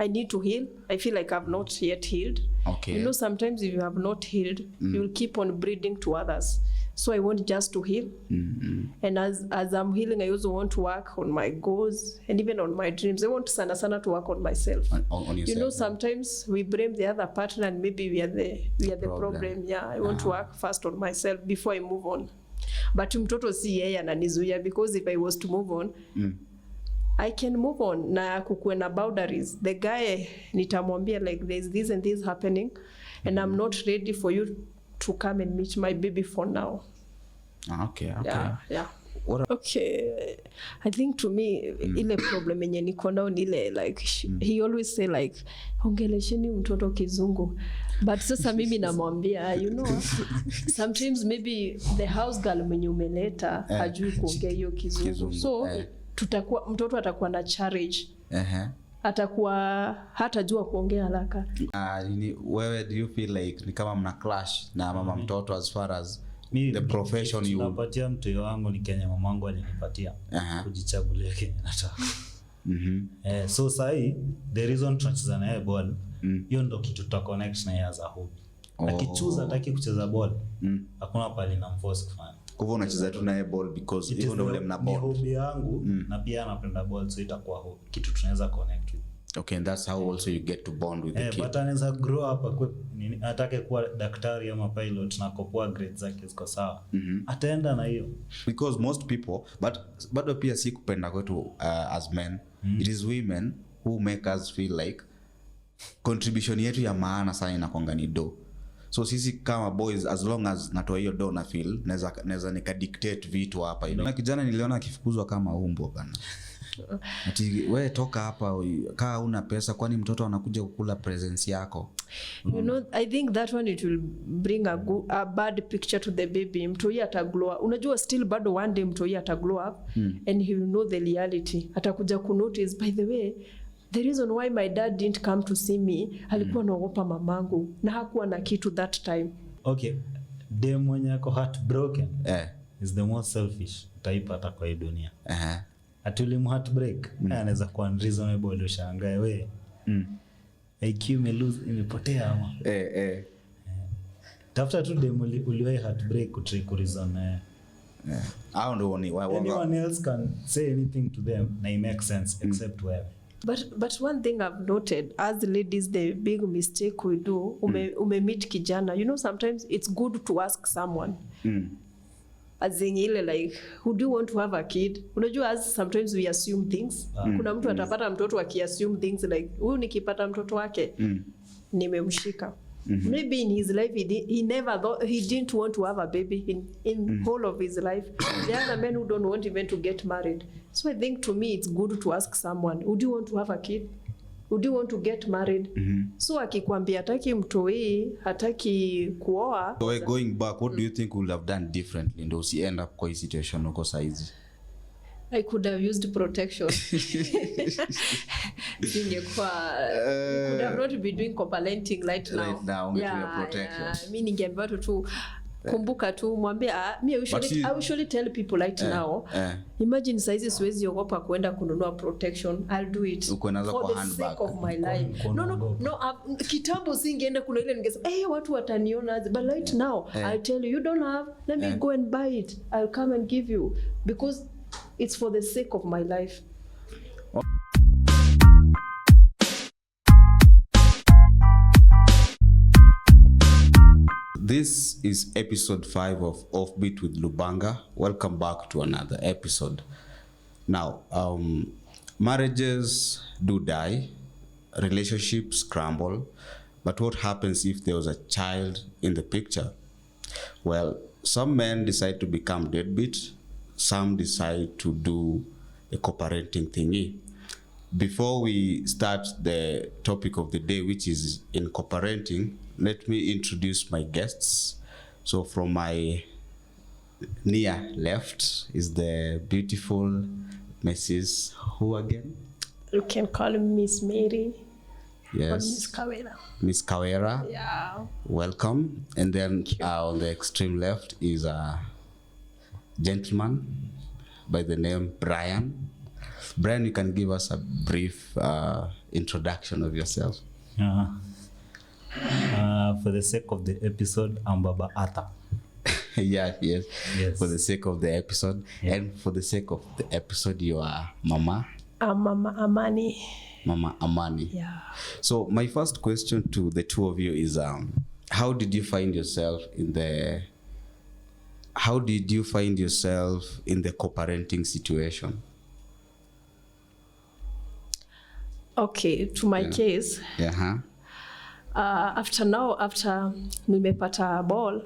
I need to heal. I feel like I've not yet healed. Okay. You know, sometimes if you have not healed, you'll keep on breeding to others. So I want just to heal. And as I'm healing, I also want to work on my goals and even on my dreams. I want sana to work on myself. On yourself. You know, sometimes we blame the other partner and maybe we are the problem. Yeah, I want to work first on myself before I move on. But mtoto si yeye ananizuia, because if I was to move on, I can move on na kukuwe na boundaries. The guy nitamwambia like there's this and this happening and I'm not ready for you to come and meet my baby for now. Okay. Yeah. Okay, I think to me ile problem yenye niko nao ni ile like he always say like ongelesheni mtoto kizungu, but sasa mimi namwambia you know sometimes maybe the house girl mwenye umeleta hajui kuongea hiyo kizungu. So tutakuwa mtoto atakuwa na challenge. Atakuwa hatajua kuongea haraka. Wewe do you feel like ni kama mna clash na mama mtoto as far as the profession you napatia mtoto wangu ni Kenya mamangu alinipatia kujichagulia Kenya nataka. So sahi the reason tunacheza naye ball hiyo ndo kitu tuta connect na yeye as a hobby. Akichoose hataki kucheza ball hakuna pale na force kufanya. Kwa hivyo unacheza tu naye ball because hivyo ndo ule mna ball. Ni hobby yangu na pia anapenda ball, so itakuwa hobby, kitu tunaweza connect with. Okay, and that's how also you get to bond with the kid. But anaweza grow up atake kuwa daktari ama pilot na kopoa grades zake ziko sawa. Ataenda na hiyo. Because most people, but bado pia si kupenda kwetu as men, it is women who make us feel like contribution yetu ya maana sana inakuanga ni do. So sisi kama boys, as long as natoa hiyo do na feel, naweza nikadictate vitu hapa. Na kijana niliona akifukuzwa kama umbo bana. Ati wewe toka hapa kaa una pesa, kwani mtoto anakuja kukula presence yako. You know, I think that one it will bring a bad picture to the baby. Mtoi ata glow up. Unajua still bado one day mtoi ata glow up and he will know the reality. Atakuja ku notice, by the way, the reason why my dad didn't come to see me, alikuwa anaogopa mamangu na hakuwa na kitu that time. Okay, dem mwenye ako heartbroken is the most selfish type ata kwa hii dunia. Atulimu heartbreak anaweza kuwa unreasonable, ushangae wewe IQ imepotea ama tafuta tu dem uliwahi heartbreak kutry ku reason I don't know anyone else can say anything to them na it makes sense except wewe. But one thing I've noted as ladies, the big mistake we do, meet kijana, you know, sometimes it's good to ask someone as in ile like who do you want to have a kid. Unajua as sometimes we assume things. Kuna mtu atapata mtoto akiassume things like huyu nikipata mtoto wake nimemshika. Maybe in his life he never thought, he didn't want to have a baby in whole of his life. There are men who don't want even to get married. So I think to me it's good to ask someone, would you want to have a kid? Would you want to get married? So akikwambia hataki mtoi, hataki kuoa. So going back, what do you think we would have done differently ndo si end up kwa hii situation uko saizi? I could have used protection. Singekuwa could have not be doing coparenting right now. Right now, protection. Mimi ningeambiwa tu kumbuka tu mwambie I usually tell people right now. Imagine saizi siwezi ogopa kwenda kununua protection. I'll do it for the sake of my life. No, kitambo singeenda kuna ile ningesema watu wataniona, but right now I'll tell you don't have, let me go and buy it. I'll come and give you because it's for the sake of my life. This is episode 5 of Offbeat with Lubanga. Welcome back to another episode. Now, marriages do die, relationships crumble, but what happens if there was a child in the picture? Well, some men decide to become deadbeat, some decide to do a coparenting thingy. Before we start the topic of the day, which is in coparenting, let me introduce my guests. So from my near left is the beautiful Mrs. Who again? You can call me Miss Mary. Yes. Or Miss Kawera. Miss Kawera. Yeah. Welcome. And then on the extreme left is a gentleman by the name Brian. Brian, you can give us a brief introduction of yourself. For the sake of the episode, I'm Baba Arthur. Yes. For the sake of the episode, and for the sake of the episode, you are Mama. Mama Amani. Mama Amani. Yeah. So my first question to the two of you is, how did you find yourself in the co-parenting situation? Okay, to my case. Yeah. After nimepata ball.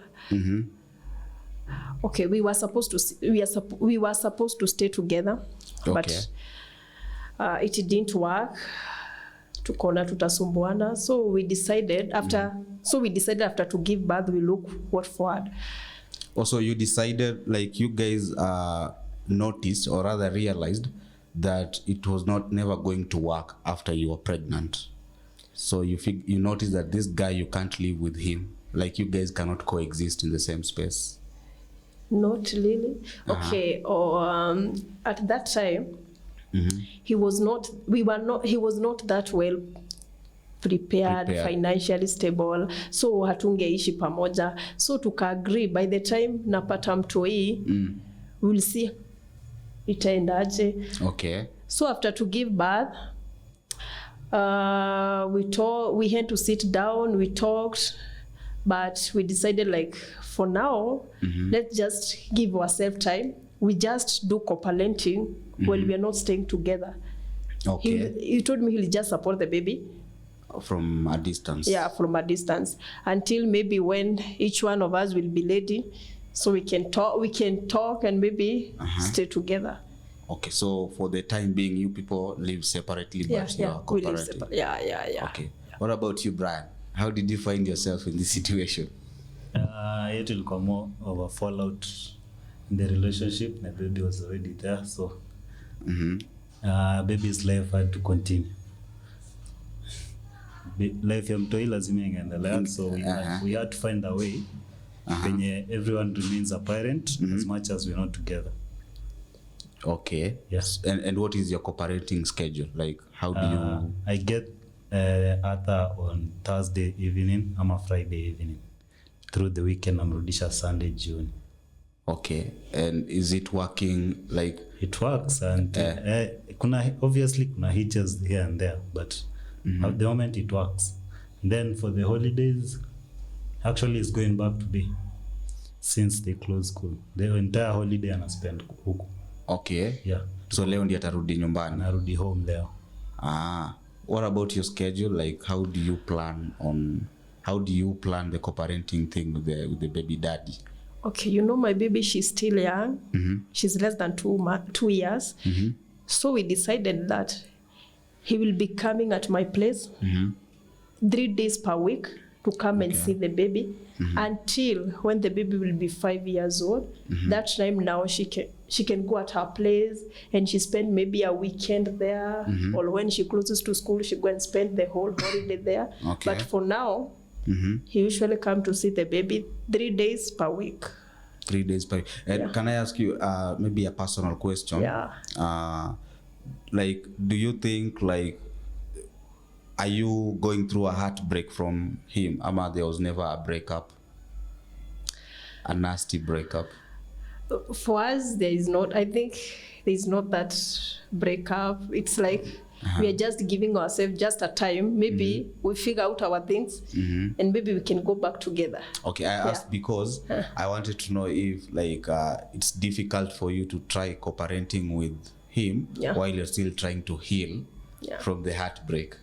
Okay, we were supposed to stay together, but it didn't work. Tukona tutasumbuana, so we decided after to give birth we look what forward. Also, you decided, like, you guys noticed or rather realized that it was never going to work after you were pregnant. So you noticed that this guy, you can't live with him. Like, you guys cannot coexist in the same space. Not really. Okay. At that time, he was not that well prepared, financially stable, so hatungeishi pamoja. So tuka-agree by the time napata mtoi, we'll see itaendaje. Okay. So after to give birth, we had to sit down, we talked, but we decided, like, for now, let's just give ourselves time. We just do coparenting while we are not staying together. Okay. He told me he'll just support the baby from a distance. Yeah, from a distance, until maybe when each one of us will be ready, so we can talk and maybe stay together. Okay, so for the time being, you people live separately, but you are cooperating. Yeah. Okay. What about you, Brian? How did you find yourself in this situation? It will come more of a fallout in the relationship. My baby was already there, so baby's life had to continue. Life ya mtoi lazima ingeendelea, so we had to find a way when everyone remains a parent as much as we're not together. Okay. Yes. And what is your cooperating schedule? Like, how do you... I get Arthur on Thursday evening, I'm a Friday evening. Through the weekend, I'm rudisha Sunday, June. Okay. And is it working? Like, it works, and obviously kuna hitches here and there, but at the moment it works. And then for the holidays, actually it's going back today since they closed school. The entire holiday ana spend huku. Okay. Yeah. So leo ndiye atarudi nyumbani. Narudi home leo. What about your schedule? Like, how do you plan the co-parenting thing with the baby daddy? Okay, my baby, she's still young. She's less than 2 years. So we decided that he will be coming at my place 3 days per week to come and see the baby until when the baby will be 5 years old. That time now she can go at her place and she spend maybe a weekend there, or when she closes to school, she go and spend the whole holiday there. Okay. But for now, he usually come to see the baby 3 days per week. 3 days per week. And can I ask you maybe a personal question? Yeah. Like, do you think, like, are you going through a heartbreak from him? Ama there was never a breakup? A nasty breakup? For us, I think there is not that breakup. It's like we are just giving ourselves just a time. Maybe we figure out our things and maybe we can go back together. Okay, I asked because I wanted to know if, like, it's difficult for you to try co-parenting with him while you're still trying to heal from the heartbreak.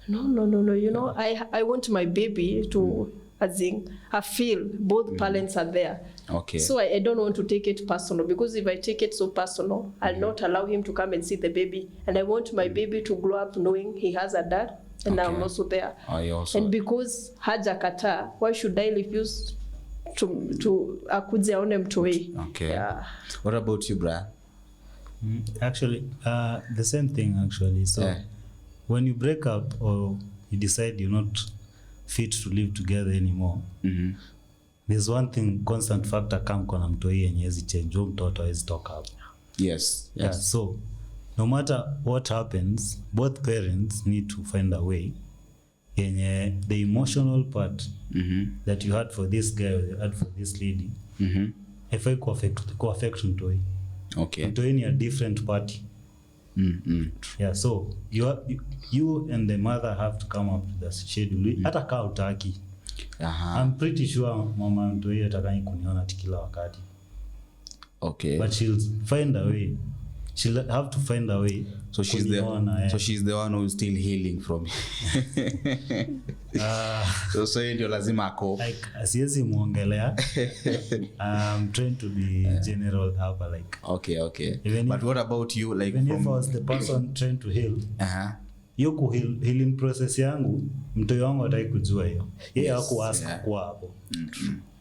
No. I want my baby to, I feel both parents are there. Okay. So I don't want to take it personal, because if I take it so personal, I'll not allow him to come and see the baby. And I want my baby to grow up knowing he has a dad and I'm also there. And because hajakata, why should I refuse to akuje aone mtoi? Okay. Yeah. What about you, Brian? Actually, the same thing actually. So when you break up or you decide you're not fit to live together anymore, there's one thing, constant factor, kama kuna mtoi yenye hezi change, mtoto hezi toka hapo. Yes. Yeah, so no matter what happens, both parents need to find a way yenye the emotional part that you had for this guy or you had for this lady haifai kuaffect mtoi. Okay. Mtoi ni a different party. Yeah, so you and the mother have to come up with a schedule. Hata kaa utaki. I'm pretty sure mama mtoi atakanyi kuniona kila wakati. Okay. But she'll find a way. She'll have to find a way. So she's the one who's still healing from so ndio lazima ako. Like asiezi muongelea. I'm trying to be general hapa like. Okay. But what about you, like even if I was the person trying to heal? Hiyo healing process yangu mtoi wangu hataki kujua hiyo. Yeye hakuask kwa hapo.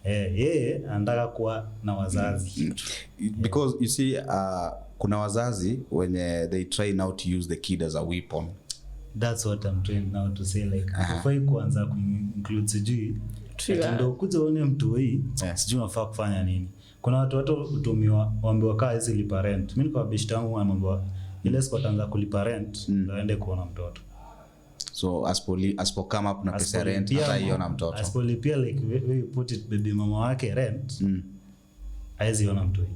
Yeye anataka kuwa na wazazi. Because you see kuna wazazi when they try now to use the kid as a weapon. That's what I'm trying now to say, like hufai kuanza kuinclude sijui ndio kuja uone mtu hii sijui unafaa kufanya nini. Kuna watu utumiwa waambiwa kaa hizi lipa rent. Mimi kwa beshte yangu anaambiwa ile siku ataanza kulipa rent ndio aende kuona mtoto. So aspo come up na pesa rent hata hiyo na mtoto. Aspolipia like we put it baby mama wake rent. Haizi ona mtu hii.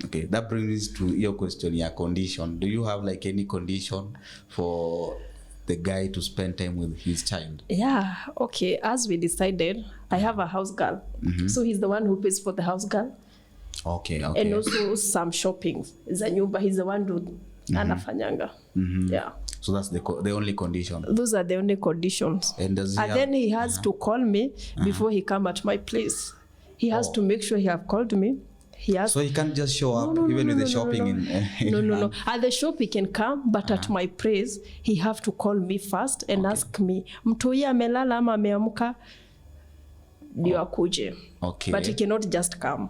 Okay, that brings to your question, your condition. Do you have like any condition for the guy to spend time with his child? Yeah, okay. As we decided, I have a house girl. So he's the one who pays for the house girl. Okay. And also some shopping. Za nyumba, he's the one who anafanyanga. Yeah. So that's the only condition. Those are the only conditions. And then he has to call me before he come at my place. He has to make sure he have called me. So he can't just show up even with the shopping. No. At the shop he can come, but at my place he have to call me first and ask me, mtoi amelala ama ameamka ndio akuje. Okay. But he cannot just come.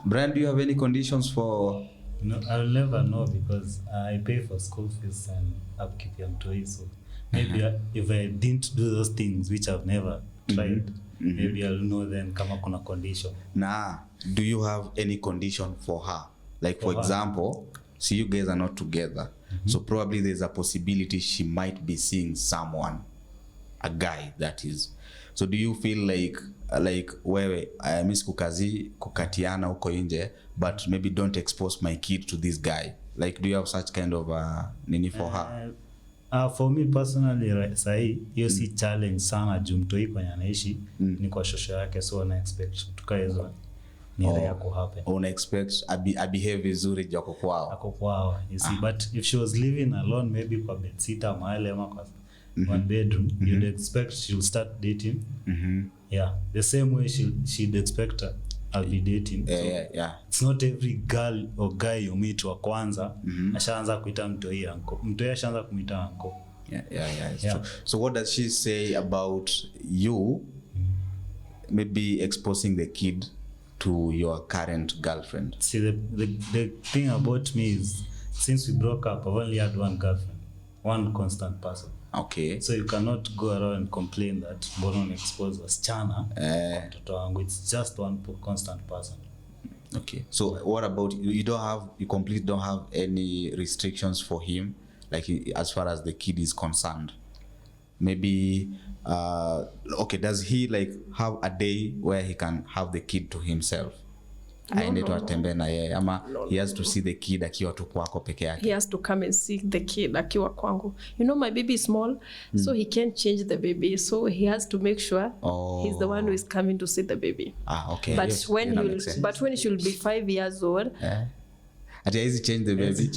Brian, do you have any conditions for? No, I'll never know because I pay for school fees and upkeep ya mtoi. So maybe if I didn't do those things which I've never tried, maybe I'll know then kama kuna condition. Do you have any condition for her? Like for example, see you guys are not together. So probably there's a possibility she might be seeing someone, a guy that is. So do you feel like wewe miss kukatiana huko nje, but maybe don't expose my kid to this guy? Like do you have such kind of nini for her? For me personally sahi hiyo si challenge sana juu mtoi kwenye anaishi ni kwa shosho yake, so na expect tukaezo ni yako happen. Una expect a behave vizuri joko kwao. Ako kwao, you see. But if she was living alone, maybe kwa bedsitter mahali ama kwa one bedroom, you'd expect she'll start dating. Yeah, the same way she'd expect I'll be dating. Yeah. It's not every girl or guy you meet wa kwanza ashaanza kuita mtoi anko. Mtoi ashaanza kumuita anko. Yeah. True. So what does she say about you maybe exposing the kid to your current girlfriend? See, the thing about me is since we broke up, I've only had one girlfriend, one constant person. Okay. So you cannot go around and complain that mbona expose wasichana mtoto wangu. It's just one constant person. Okay. So what about you completely don't have any restrictions for him, like as far as the kid is concerned? Maybe okay, does he like have a day where he can have the kid to himself? Aende tu atembe na yeye ama he has to see the kid akiwa tu kwako peke yake? He has to come and see the kid akiwa kwangu. You know my baby is small, so he can't change the baby, so he has to make sure he's the one who is coming to see the baby. Okay. But yes, when she will be 5 years old, Ati easy change the baby.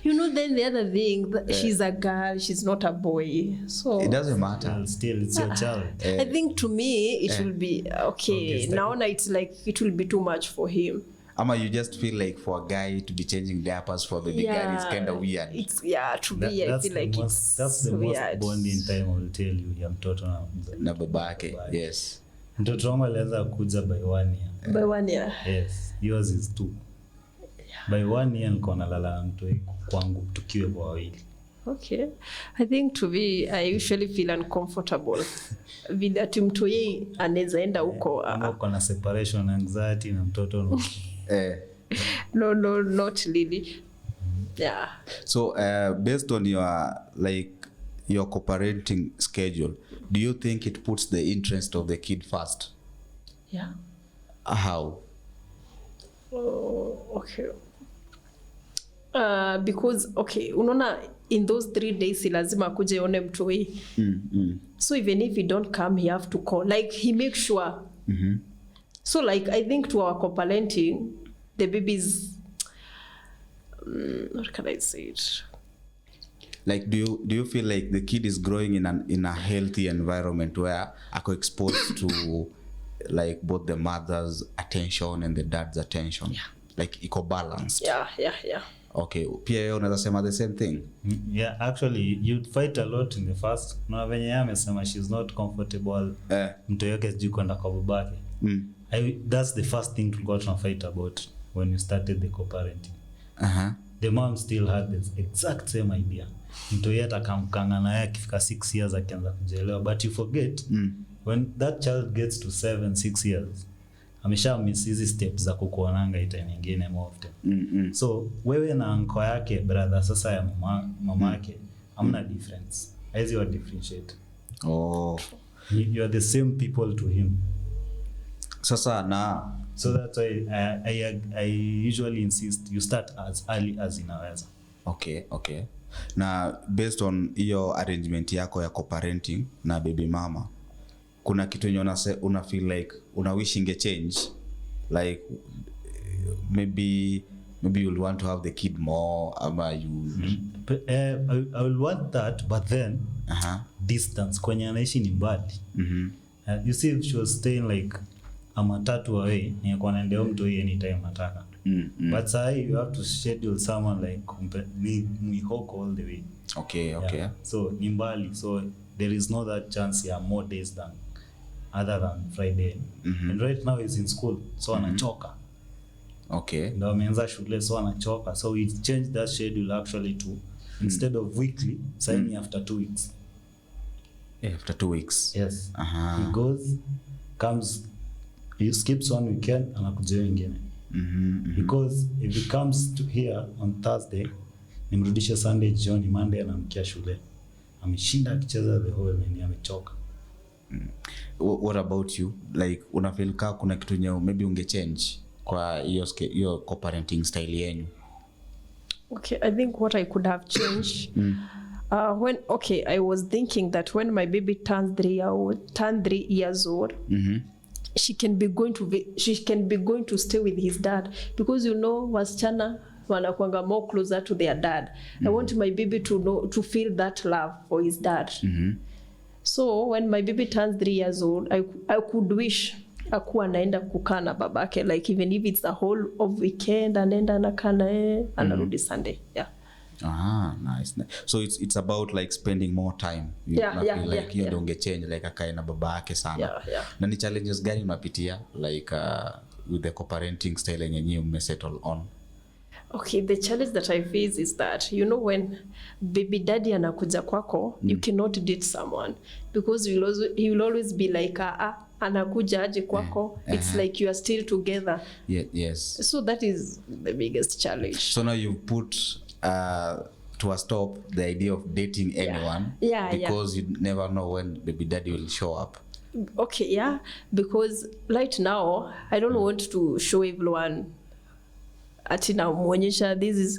You know, then the other thing, she's a girl, she's not a boy, so it doesn't matter. Still, it's your child. I think to me it will be okay. Now it's like it will be too much for him. Ama you just feel like for a guy to be changing diapers for a baby girl is kind of weird. It's to me I feel like that's the weird. most bonding time I will tell you ya mtoto na babake. Yes. Mtoto wangu alianza kuja by 1 year. By 1 year. Yes, yours is 2. By 1 year niko nalala mtoi kwangu tukiwe kwa wawili. Okay. I think to me I usually feel uncomfortable. Vida mtoi anaweza enda huko. Kuna separation anxiety na mtoto. No, not really. Yeah. So based on your coparenting schedule, do you think it puts the interest of the kid first? Yeah. How? Oh, okay. Because okay, unaona in those 3 days lazima kuje one mtoi. So even if he don't come, he have to call. Like he makes sure. So like I think to our coparenting, the baby's what can I say it? Like do you feel like the kid is growing in a healthy environment where ako exposed to like both the mother's attention and the dad's attention? Yeah. Like iko balanced? Yeah. Okay, pia wewe unaweza sema the same thing? Yeah, actually you'd fight a lot in the first. Na venye yeye amesema she's not comfortable. Mtu yake sijui kwenda kwa babake. That's the first thing tulikuwa tuna fight about when you started the co-parenting. The mom still had this exact same idea. Mtu yeye atakamkanga na yeye akifika 6 years akianza kujielewa, but you forget when that child gets to 7-6 years amesha miss hizi steps za kukuonanga ita nyingine more often. So wewe na anko yake brother sasa ya mama yake hamna difference. As you differentiate. You are the same people to him. Sasa na so that's why I usually insist you start as early as inaweza. Okay. Na based on hiyo arrangement yako ya co-parenting na baby mama, kuna kitu yenye una feel like una wish inge change, like maybe you'll want to have the kid more ama you I will want that, but then distance kwenye anaishi ni mbali. You see if she was staying like a matatu away, ningekuwa naendea mtu hii anytime nataka. But say you have to schedule someone like we hawk all the way. Okay. So ni mbali, so there is no that chance ya more days than other than Friday. And right now he's in school, so anachoka. Okay. Ndio ameanza shule, so anachoka. So we changed that schedule actually to instead of weekly, signing after 2 weeks. After 2 weeks. Yes. He goes, comes, he skips 1 weekend, anakuja wengine. Because if he comes to here on Thursday, nimrudisha Sunday jioni, Monday anamkia shule. Ameshinda akicheza the whole day, amechoka. What about you? Like una feel ka kuna kitu nyeo maybe unge change kwa hiyo co-parenting style yenu? Okay, I think what I could have changed I was thinking that when my baby turns 3 years old, she can be going to stay with his dad, because wasichana wanakuanga more closer to their dad. I want my baby to feel that love for his dad. So when my baby turns 3 years old, I could wish akuwa naenda kukaa na babake, like even if it's a whole of weekend, anaenda anakaa naye, anarudi Sunday. Yeah. Nice. So it's about like spending more time. Like you don't get change like akae na babake sana. Na ni challenges gani unapitia like with the co-parenting style yenye nyinyi mmesettle on? Okay, the challenge that I face is that, when baby daddy anakuja kwako, you cannot date someone, because he will always be like, anakuja aje kwako. It's like you are still together. Yes. So that is the biggest challenge. So now you've put to a stop the idea of dating anyone, because you never know when baby daddy will show up. Okay, because right now I don't want to show everyone ati na muonyesha this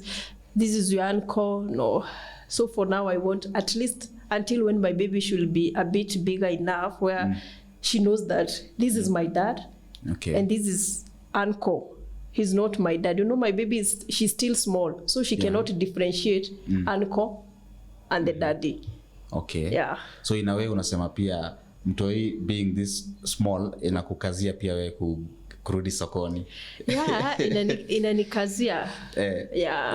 is your uncle. No. So for now I want at least until when my baby should be a bit bigger enough where she knows that this is my dad, and this is uncle. He's not my dad. My baby she's still small, so she cannot differentiate uncle and the daddy. Okay. Yeah. So in a way unasema pia mtoi being this small inakukazia pia wewe kurudi sokoni. Inanikazia.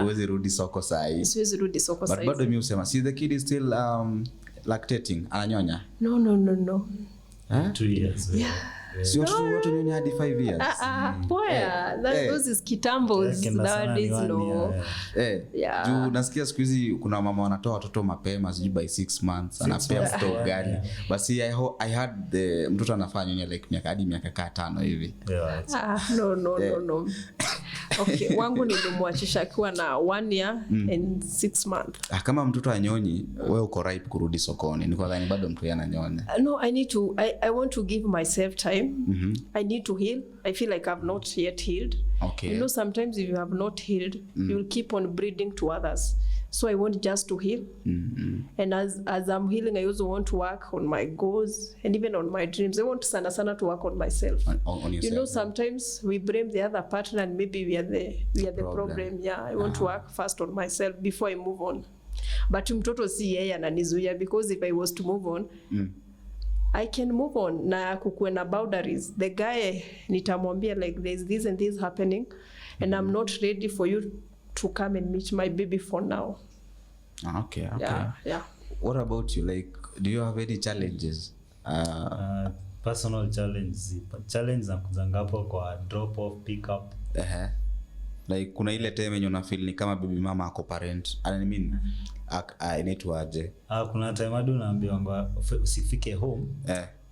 Huwezi rudi soko sahi. Siwezi rudi soko sahi. But bado mimi usema see the kid is still lactating, ananyonya? No. 2 years. Sio tu watu nyonya hadi 5 years. Those is kitambos nowadays, no. Juu nasikia siku hizi kuna mama wanatoa watoto mapema sijui by 6 months anapea mtoto gani. Basi I had the mtoto anafanya nyonya like miaka 5 hivi. No. Okay, wangu nilimwachisha akiwa na 1 year and 6 months. Kama mtoto anyonyi, wewe uko ripe kurudi sokoni. Niko dhani bado mtu ananyonya. No, I want to give myself time. I need to heal. I feel like I've not yet healed. Okay. You know, sometimes if you have not healed, you'll keep on breeding to others. So I want just to heal. And as I'm healing, I also want to work on my goals and even on my dreams. I want sana to work on myself. On yourself. You know, sometimes we blame the other partner and maybe we are the problem. Yeah, I want to work first on myself before I move on. But mtoto si yeye ananizuia, because if I was to move on, I can move on na kukuwe na boundaries. The guy nitamwambia like there's this and this happening and I'm not ready for you to come and meet my baby for now. Okay. Yeah. What about you? Like, do you have any challenges? Personal challenges. Challenge za kuzangapo kwa drop off, pick up. Like kuna ile time yenye una feel ni kama baby mama ako parent. I mean, inaitwaje? Kuna time hadi unaambiwa usifike home.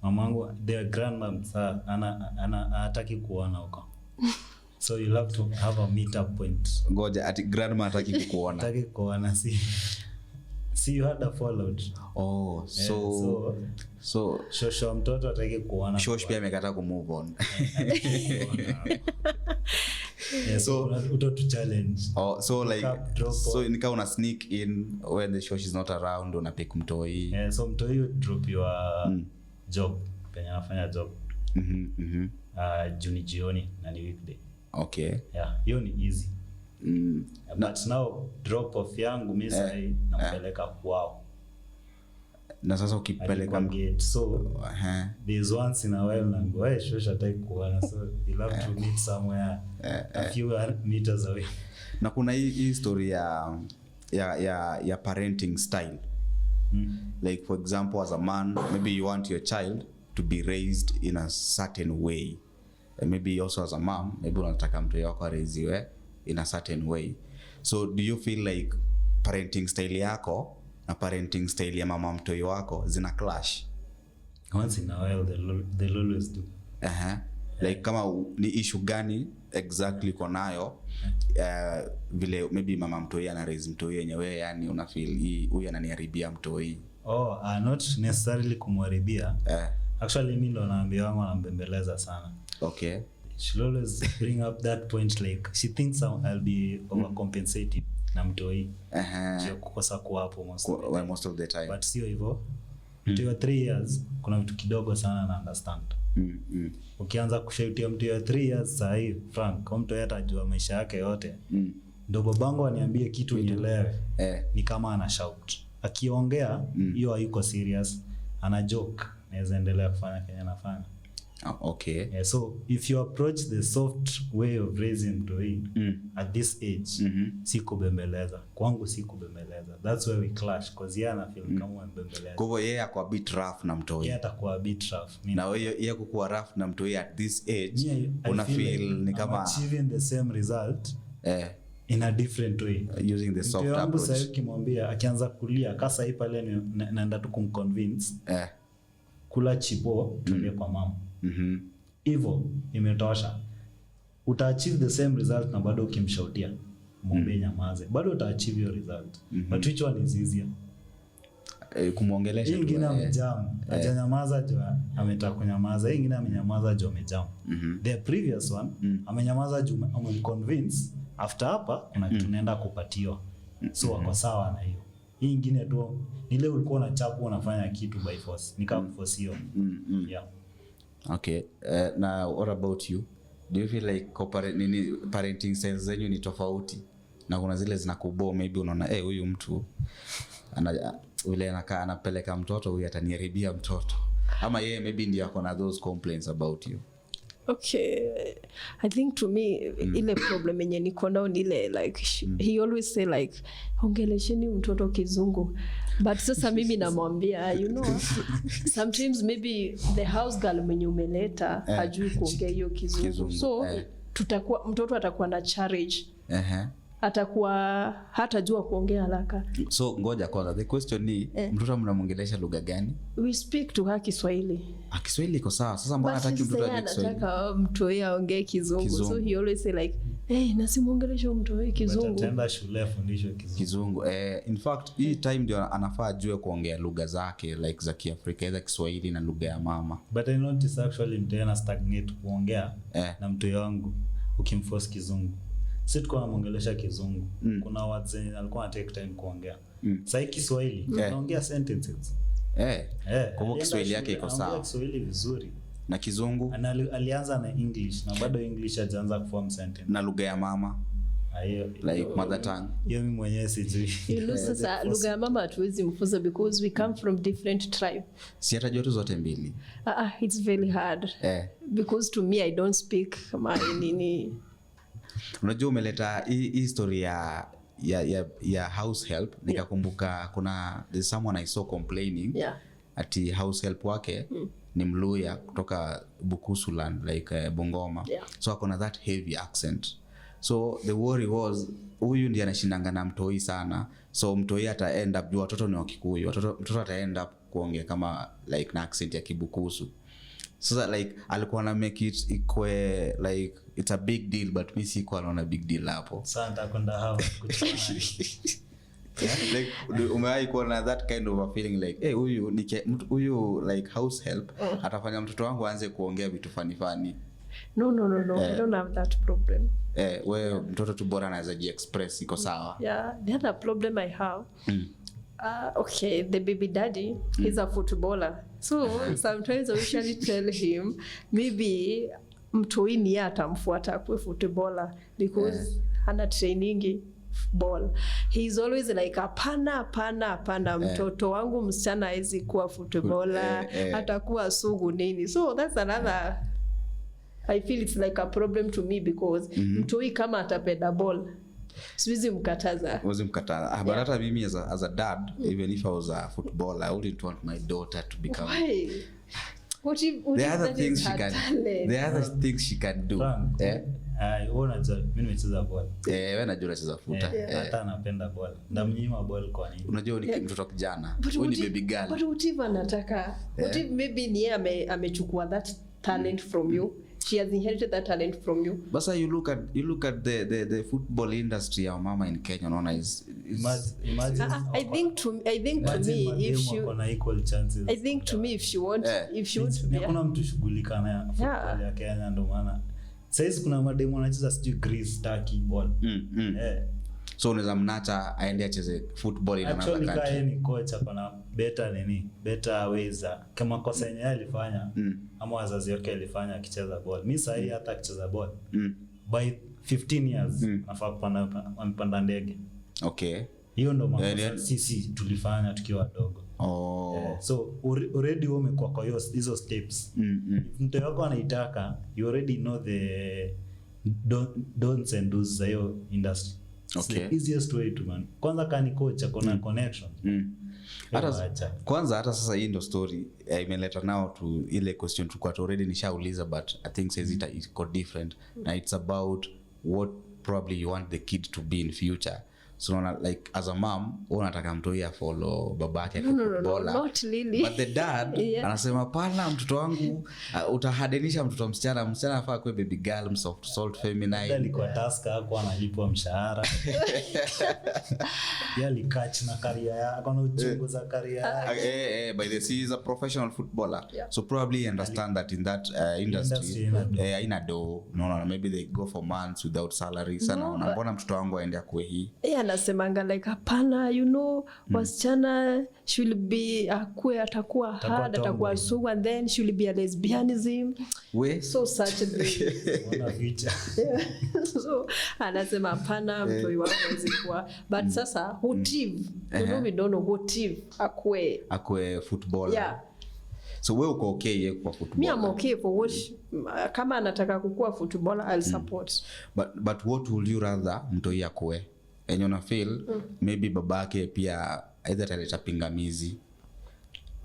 Mamangu, their grandmom hataki kuona huko. So you have to have a meet up point. Ngoja ati grandma hataki kukuona. Hataki kuona, see you had a fallout. So shosho mtoto hataki kuona. Shosh pia amekataa ku move on. So uto to challenge. So like so nika una sneak in when the shosh is not around, una pick mtoi. So mtoi drop your job. Penye anafanya job. Jioni na ni weekday. Okay. Yeah, hiyo ni easy. But now drop off yangu mimi nampeleka kwao. Na sasa ukipeleka gate, so there's once in a while nango shosha hataki kuona, so you have to meet somewhere a few meters away. Na kuna hii story ya parenting style. Like for example, as a man, maybe you want your child to be raised in a certain way. And maybe also as a mom, maybe unataka mtoto wako araiziwe in a certain way. So do you feel like parenting style yako na parenting style ya mama mtoto wako zina clash? Once in a while they'll always do. Like kama ni issue gani exactly uko nayo vile maybe mama mtoto ana raise mtoto yenyewe, yani una feel huyu ananiharibia mtoto hii? Not necessarily kumharibia. Actually mimi ndo naambia wangu anambembeleza sana. Okay. She'll always bring up that point, like she thinks I'll be overcompensating na mtoi. Sio kukosa kuwapo most of the time. But sio hivyo. Mtu wa 3 years kuna vitu kidogo sana na understand. Ukianza kushautia mtu wa 3 years sahi Frank, mtu atajua maisha yake yote. Ndio babangu aniambie kitu nielewe. Ni kama ana shout. Akiongea hiyo hayuko serious, ana joke. Naweza endelea kufanya kenye anafanya. Okay. So if you approach the soft way of raising mtoi at this age, si kubembeleza. Kwangu si kubembeleza. That's where we clash, because yeye ana feel kama mbembeleza. Kwa hivyo yeye akwa bit rough na mtoi. Yeye atakuwa a bit rough. Na yeye kukuwa rough na mtoi at this age, una feel like ni kama achieving the same result in a different way, using the soft approach. Sasa kimwambia akianza kulia kasa hii pale naenda tu kumconvince kula chipo tuende kwa mama. Hivyo imetosha. Utaachieve the same result na bado ukimshautia mwombe nyamaze, bado utaachieve your result. But which one is easier? Kumuongelesha tu. Ingine amejam, hajanyamaza jo ametaka kunyamaza, ingine amenyamaza jo amejam. The previous one amenyamaza jo amemconvince, after hapa kuna kitu naenda kupatiwa. So wako sawa na hiyo. Hii ingine tu ile ulikuwa unachapu unafanya kitu by force, nikakuforce hiyo. Yeah. Okay. Now what about you? Do you feel like parenting styles zenyu ni tofauti? Na kuna zile zinakubo, maybe unaona huyu mtu vile anakaa anapeleka mtoto, huyu ataniharibia mtoto. Ama yeye maybe ndio ako na those complaints about you. Okay, I think to me ile problem yenye niko nao ni ile like he always say like ongelesheni mtoto kizungu, but sasa mimi namwambia you know sometimes maybe the house girl mwenye umeleta hajui kuongea hiyo kizungu, so tutakuwa mtoto atakuwa na challenge atakuwa hatajua kuongea haraka. So ngoja kwanza, the question ni mtoto mnamwongelesha lugha gani? We speak to her Kiswahili. Kiswahili iko sawa. Sasa mbona hataki mtoto aongee Kiswahili? Anataka mtu yeye aongee Kizungu. So he always say like, nasimuongelesha mtu yeye Kizungu. Ataenda shule afundishwe Kizungu. In fact, hii time ndio anafaa ajue kuongea lugha zake like za Kiafrika, za Kiswahili na lugha ya mama. But I notice actually mtu yana stagnate kuongea na mtu yangu ukimforce Kizungu. Sisi tuko namuongelesha Kizungu. Kuna words zenye alikuwa ana take time kuongea. Sasa Kiswahili anaongea sentences. Kwa Kiswahili yake iko sawa. Anaongea Kiswahili vizuri. Na Kizungu alianza na English na bado English hajaanza kuform sentence. Na lugha ya mama. Like mother tongue. Mimi mwenyewe sijui. Sasa lugha ya mama hatuwezi mfunza because we come from different tribe. Si hata joto zote mbili. It's very hard. Because to me I don't speak my Unajua umeleta hii story ya house help, nikakumbuka there's someone I saw complaining ati house help wake ni Mluya kutoka Bukusuland like Bungoma. So akona that heavy accent. So the worry was huyu ndiye anashindanga na mtoi sana. So mtoi ata end up, watoto ni wa Kikuyu, mtoto ata end up kuongea kama like na accent ya Kibukusu. So like alikuwa na make it ikwe like it's a big deal, but mimi siko anaona big deal hapo. Sasa nitakwenda hapo kuchukua. Like umewahi kuona that kind of a feeling like huyu like house help atafanya mtoto wangu aanze kuongea vitu funny. No, I don't have that problem. Wewe mtoto tu bora anaweza express iko sawa. The other problem I have okay, the baby daddy he's a footballer. So sometimes I usually tell him maybe mtoi ni atamfuata kwa footballer because hana training ball. He's always like hapana mtoto wangu msichana haizi kuwa footballer, atakuwa sugu nini. So that's another, I feel it's like a problem to me because mtoi kama atapenda ball siwezi mkataza. But hata mimi as a dad, even if I was a footballer, I wouldn't want my daughter to become. Why? What if there are other things she can do. Mimi nimecheza ball. Wewe unajua unacheza futa. Hata anapenda ball. Ndamnyima ball kwa nini? Unajua ni mtoto kijana. Wewe ni baby girl. But what if anataka? What if maybe ni yeye amechukua that talent from you? She has inherited that talent from you. But so you look at the football industry our mama in Kenya unaona is imagine. I think to me if she kuna equal chances. I think to me if she want to be kuna mtu shughulika na football ya Kenya ndo maana sasa kuna mademo anacheza sijui Greece Turkey ball. So unaweza mnacha aende acheze football in another country. Actually ni coach hapana better ways kama kosa yenyewe alifanya ama wazazi wake alifanya akicheza ball. Mimi sasa hii hata akicheza ball by 15 years nafaa kupanda ndege. Okay. Hiyo ndo makosa sisi tulifanya tukiwa wadogo. So already umekuwa kwa hizo steps. Mtu wako anaitaka you already know the don'ts and do's za hiyo industry. Okay. The easiest way to man. Kwanza kani coach akona connection. Kwanza hata sasa hii ndo story imeleta now to ile question tulikuwa already nishauliza, but I think says it got different. Now it's about what probably you want the kid to be in future. So like as a mom unataka mtoi follow babake footballer. No, not really. But the dad anasema pana mtoto wangu utahadenisha mtoto msichana afaa kwa baby girl soft feminine. Alikuwa task yako analipwa mshahara. Yali catch na career yako na uchungu za career yake. By the sea is a professional footballer. So probably understand that in that industry ina do maybe they go for months without salary. Sana mbona mtoto wangu aende kwa hii. Anasemanga like hapana, wasichana should be atakuwa hard, atakuwa so, and then should be a lesbianism. So such a thing. So anasema hapana, mtoi wako hawezi kuwa. But sasa we don't know what akwe footballer. So wewe uko okay kwa football? Me I'm okay for what kama anataka kukua footballer I'll support. But what would you rather mtoi akwe? And you feel maybe babake pia either ataleta pingamizi.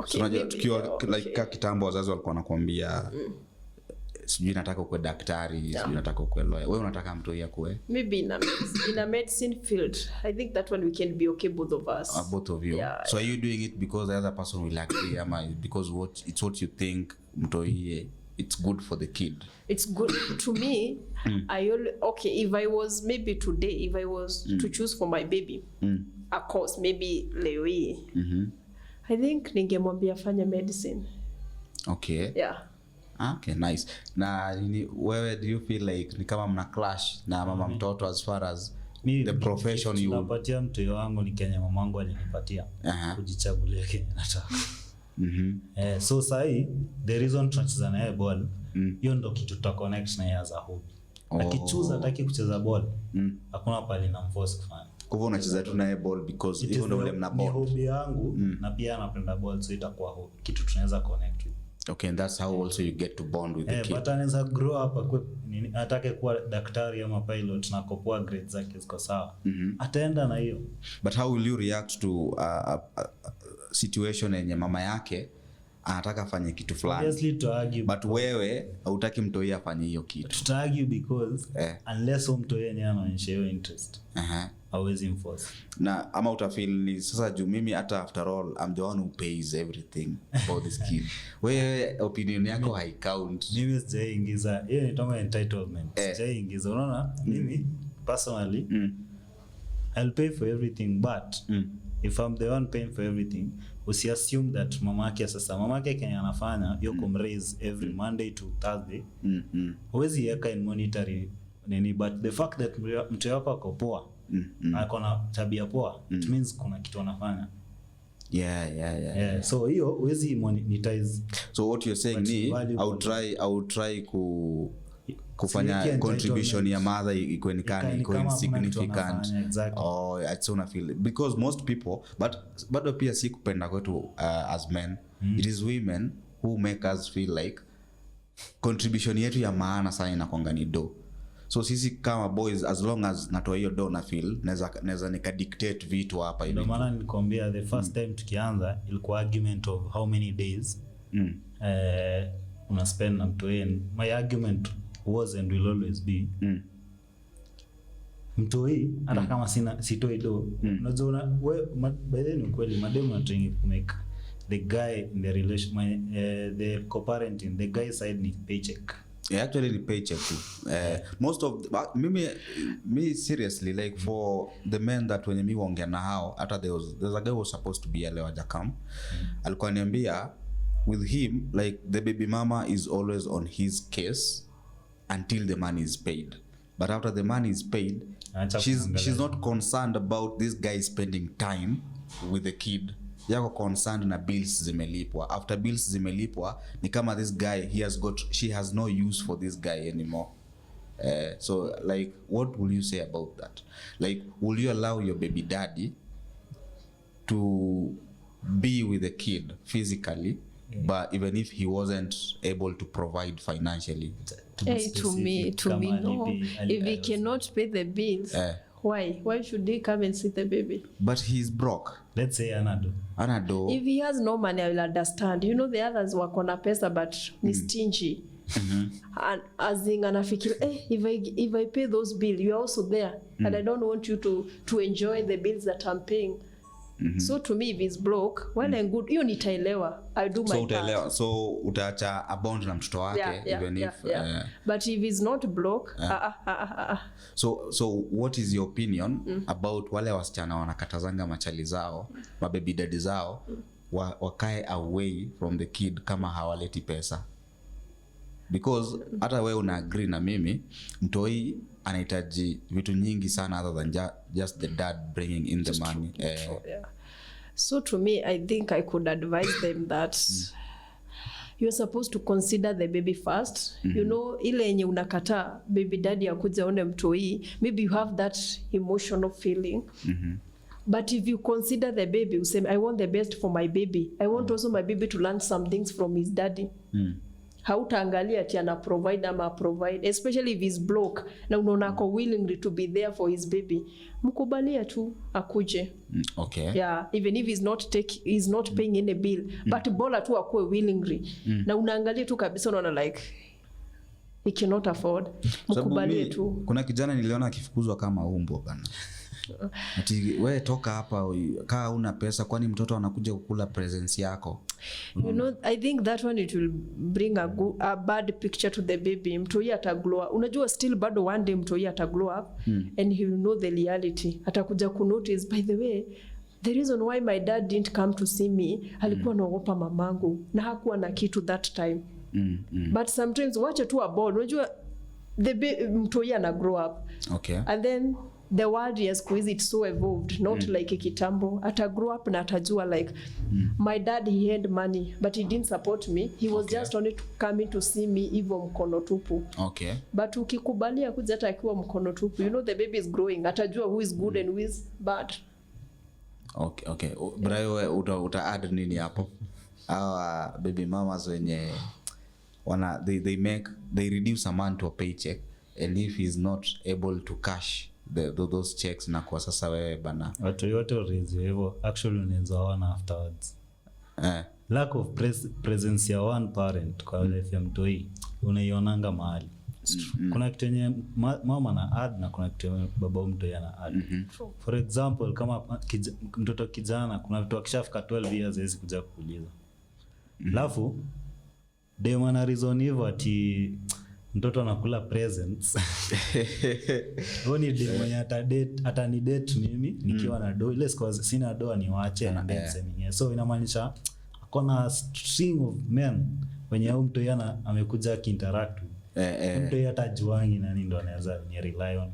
So tukiwa like kitambo wazazi walikuwa wanakuambia sijui nataka kuwa daktari, sijui nataka kuwa lawyer. Wewe unataka mtu yeye kuwe? Maybe in a medicine field. I think that one we can be okay, both of us. Both of you. Yeah, so are you doing it because the other person will agree, because it's what you think mtu yeye it's good for the kid? It's good to me. If I was maybe today, if I was to choose for my baby, of course maybe leo hii, I think ningemwambia fanya medicine. Okay. Yeah. Okay, nice. Na wewe, do you feel like ni kama mna clash na mama mtoto as far as the profession you napatia mtoto wangu ni Kenya mamangu alinipatia kujichagulia Kenya nataka. So sahi the reason tunacheza na yeye ball, hiyo ndo kitu tuta connect na yeye as a hobby. Akichuza hataki kucheza ball, hakuna pale na force kufanya. Kwa hivyo unacheza tu na yeye ball because hivyo ndo vile mna ball. Ni hobby yangu na pia anapenda ball, so itakuwa hobby, kitu tunaweza connect with. Okay, and that's how also you get to bond with the kid. But anaweza grow up akwe atake kuwa daktari ama pilot na kopoa grades zake ziko sawa. Ataenda na hiyo. But how will you react to a situation yenye mama yake anataka afanye kitu fulani? Obviously to argue. But wewe hutaki mtoi afanye hiyo kitu. To argue because unless mtoi yenyewe anaonyesha hiyo interest. Always enforce. Na ama utafeel ni sasa juu mimi hata after all I'm the one who pays everything for this kid. Wewe opinion yako hai count. Mimi sijaingiza. Hiyo ni kama entitlement. Sijaingiza. Unaona? Mimi personally I'll pay for everything, but if I'm the one paying for everything, usi assume that mama yake Kenya anafanya hiyo kumraise every Monday to Thursday. Huwezi yeka in monetary nini, but the fact that mtu wako ako poa, akona tabia poa, it means kuna kitu anafanya. Yeah. So hiyo huwezi monetize. So what you're saying ni I will try kufanya contribution ya mother iko insignificant. Exactly. I don't feel because most people, but bado pia si kupenda kwetu as men, it is women who make us feel like contribution yetu ya maana sana inakuanga ni do. So sisi kama boys, as long as natoa hiyo do na feel naweza nika dictate vitu hapa hivi. Ndio maana nilikwambia the first time tukianza ilikuwa argument of how many days una spend na mtu yeye. My argument was and will always be mtoi hata kama sitoi do, unajua by the way kweli mademu are trying to make the guy in the relation, the coparenting, the guy side ni paycheck. Actually ni paycheck too. Most of me seriously, like for the men that when me wongea na hao, hata there's a guy who was supposed to be leo ajakam, alikuwa niambia with him like the baby mama is always on his case until the money is paid, but after the money is paid she's not concerned about this guy spending time with the kid. Yako concerned na bills zimelipwa. After bills zimelipwa ni kama this guy she has no use for this guy anymore. So like what will you say about that? Like will you allow your baby daddy to be with the kid physically, but even if he wasn't able to provide financially? To me no. If he cannot pay the bills, why should he come and see the baby? But he's broke. Let's say anado. If he has no money, I will understand. You know, the others wako na pesa but ni stingy. And as in anafikiri, if I pay those bills, you are also there, and I don't want you to enjoy the bills that I'm paying. So to me, if he's broke, well and good, hiyo nitaelewa. I do my part. So utaacha a bond na mtoto wake even if but if he's not broke, So what is your opinion about wale wasichana wanakatazanga machali zao, mababy daddy zao wakae away from the kid kama hawaleti pesa? Because hata wewe una agree na mimi, mtoi anahitaji vitu nyingi sana other than just the dad bringing in the money. So to me, I think I could advise them that you're supposed to consider the baby first. You know, ile yenye unakata baby daddy akuja one mtoi, maybe you have that emotional feeling. But if you consider the baby, you say, I want the best for my baby. I want also my baby to learn some things from his daddy. Hautaangalia ati ana provide ama provide, especially if he's broke na unaona ako willingly to be there for his baby, mkubalia tu akuje. Okay. Yeah, even if he's not paying any bill, but bora tu akue willingly. Na unaangalia tu kabisa unaona like he cannot afford. Mkubalie tu. Kuna kijana niliona akifukuzwa kama umbo bana. Ati wewe toka hapa kaa una pesa kwani mtoto anakuja kukula presence yako. You know, I think that one it will bring a bad picture to the baby. Mtoi ataglow up. Unajua still bado one day mtoi ataglow up and he will know the reality. Atakuja kunotice, by the way, the reason why my dad didn't come to see me, alikuwa anaogopa mamangu na hakuwa na kitu that time. But sometimes wacha tu abode. Unajua mtoi ana grow up. Okay. And then the world yes quiz it so evolved, not like kitambo. Ata grow up na atajua like my dad he had money but he didn't support me, he was just only coming to see me hivyo mkono tupu. Okay. But ukikubalia kuja hata akiwa mkono tupu, you know the baby is growing, atajua who is good and who is bad. Okay. Brayo uta add nini hapo? Baby mamas wenye they reduce a man to a paycheck, and if he's not able to cash those checks na kwa sasa wewe bana watu yote urizi hivyo actually unaweza ona afterwards. Lack of presence ya one parent kwa life ya mtoi unaionanga mahali. Kuna kitu yenye mama na add na kuna kitu yenye baba mtoi ana add. For example kama mtoto kijana kuna vitu akishafika 12 years hawezi kuja kuuliza. Alafu demo na reason hivyo ati mtoto anakula presents. Woni demo ya atani date mimi nikiwa na do ile cause sina do niwaache na date seming. So inamaanisha akona string of men wenye mtu yana amekuja kiinteract. Mtu yata juangi na nini ndo anaweza ni rely on.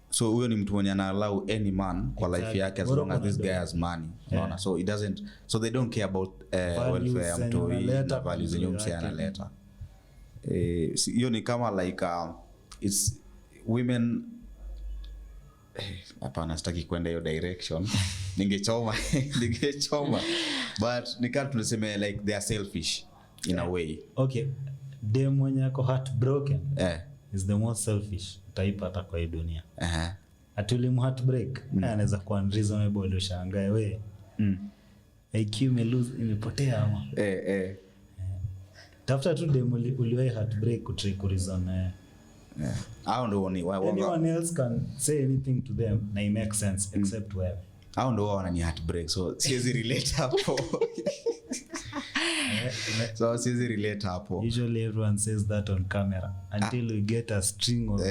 So huyo ni mtu mwenye ana allow any man kwa life yake as long as this guy has money. Unaona, so it doesn't, so they don't care about welfare ya mtu na values zenye mtu analeta. Hiyo ni kama like it's women hapana sitaki kwenda hiyo direction. Ningechoma but nikati tunasema like they are selfish in a way. Okay, dem mwenye ako heartbroken is the most selfish type hata kwa hii dunia. Atulimu heartbreak anaweza kuwa unreasonable, ushangae wewe IQ imepotea ama tafuta tu dem uliwahi heartbreak ku reason. I don't know anyone else can say anything to them na it makes sense except wewe. I don't know wana ni heartbreak, so siwezi relate hapo. So siwezi relate hapo. Usually everyone says that on camera until we get a string of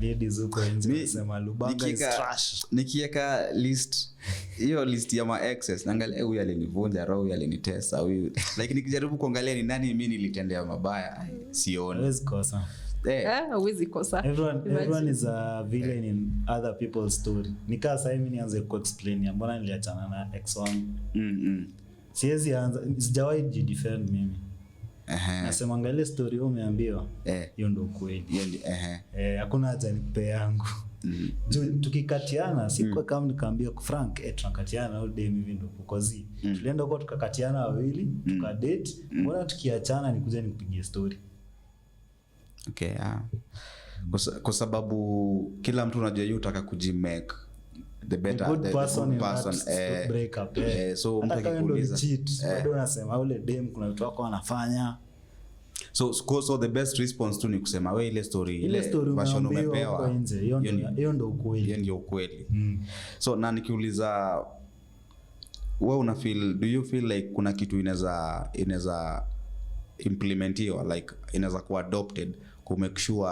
ladies who go nje kusema Lubanga is trash. Nikiweka list hiyo list ya ma exes naangalia huyu alinivunja roho, huyu alinitesa, huyu like nikijaribu kuangalia ni nani mimi nilitendea mabaya sioni. Always kosa. Hawezi kosa. Everyone is a villain in other people's story. Nikaa sasa mimi nianze ku-explain mbona niliachana na ex wangu. Siwezi anza, sijawahi defend mimi. Nasema angalia story umeambiwa. Hiyo ndio kweli. Hakuna haja nipe yangu. Tukikatiana sikuwa kama nikaambia Frank tunakatiana all day hivi ndio kozi. Tulienda huko tukakatiana wawili, tukadate. Mbona tukiachana nikuja nikupigie story. Okay, kwa sababu kila mtu unajua yutaka kujimake the better good person break up. So mtu akikuuliza bado unasema ule dem kuna vitu wako anafanya. So the best response tu ni kusema wewe ile story version umepewa hiyo ndio ukweli. Hiyo ndio ukweli. So na nikiuliza wewe do you feel like kuna kitu inaweza implementiwa, like inaweza kuwa adopted to make sure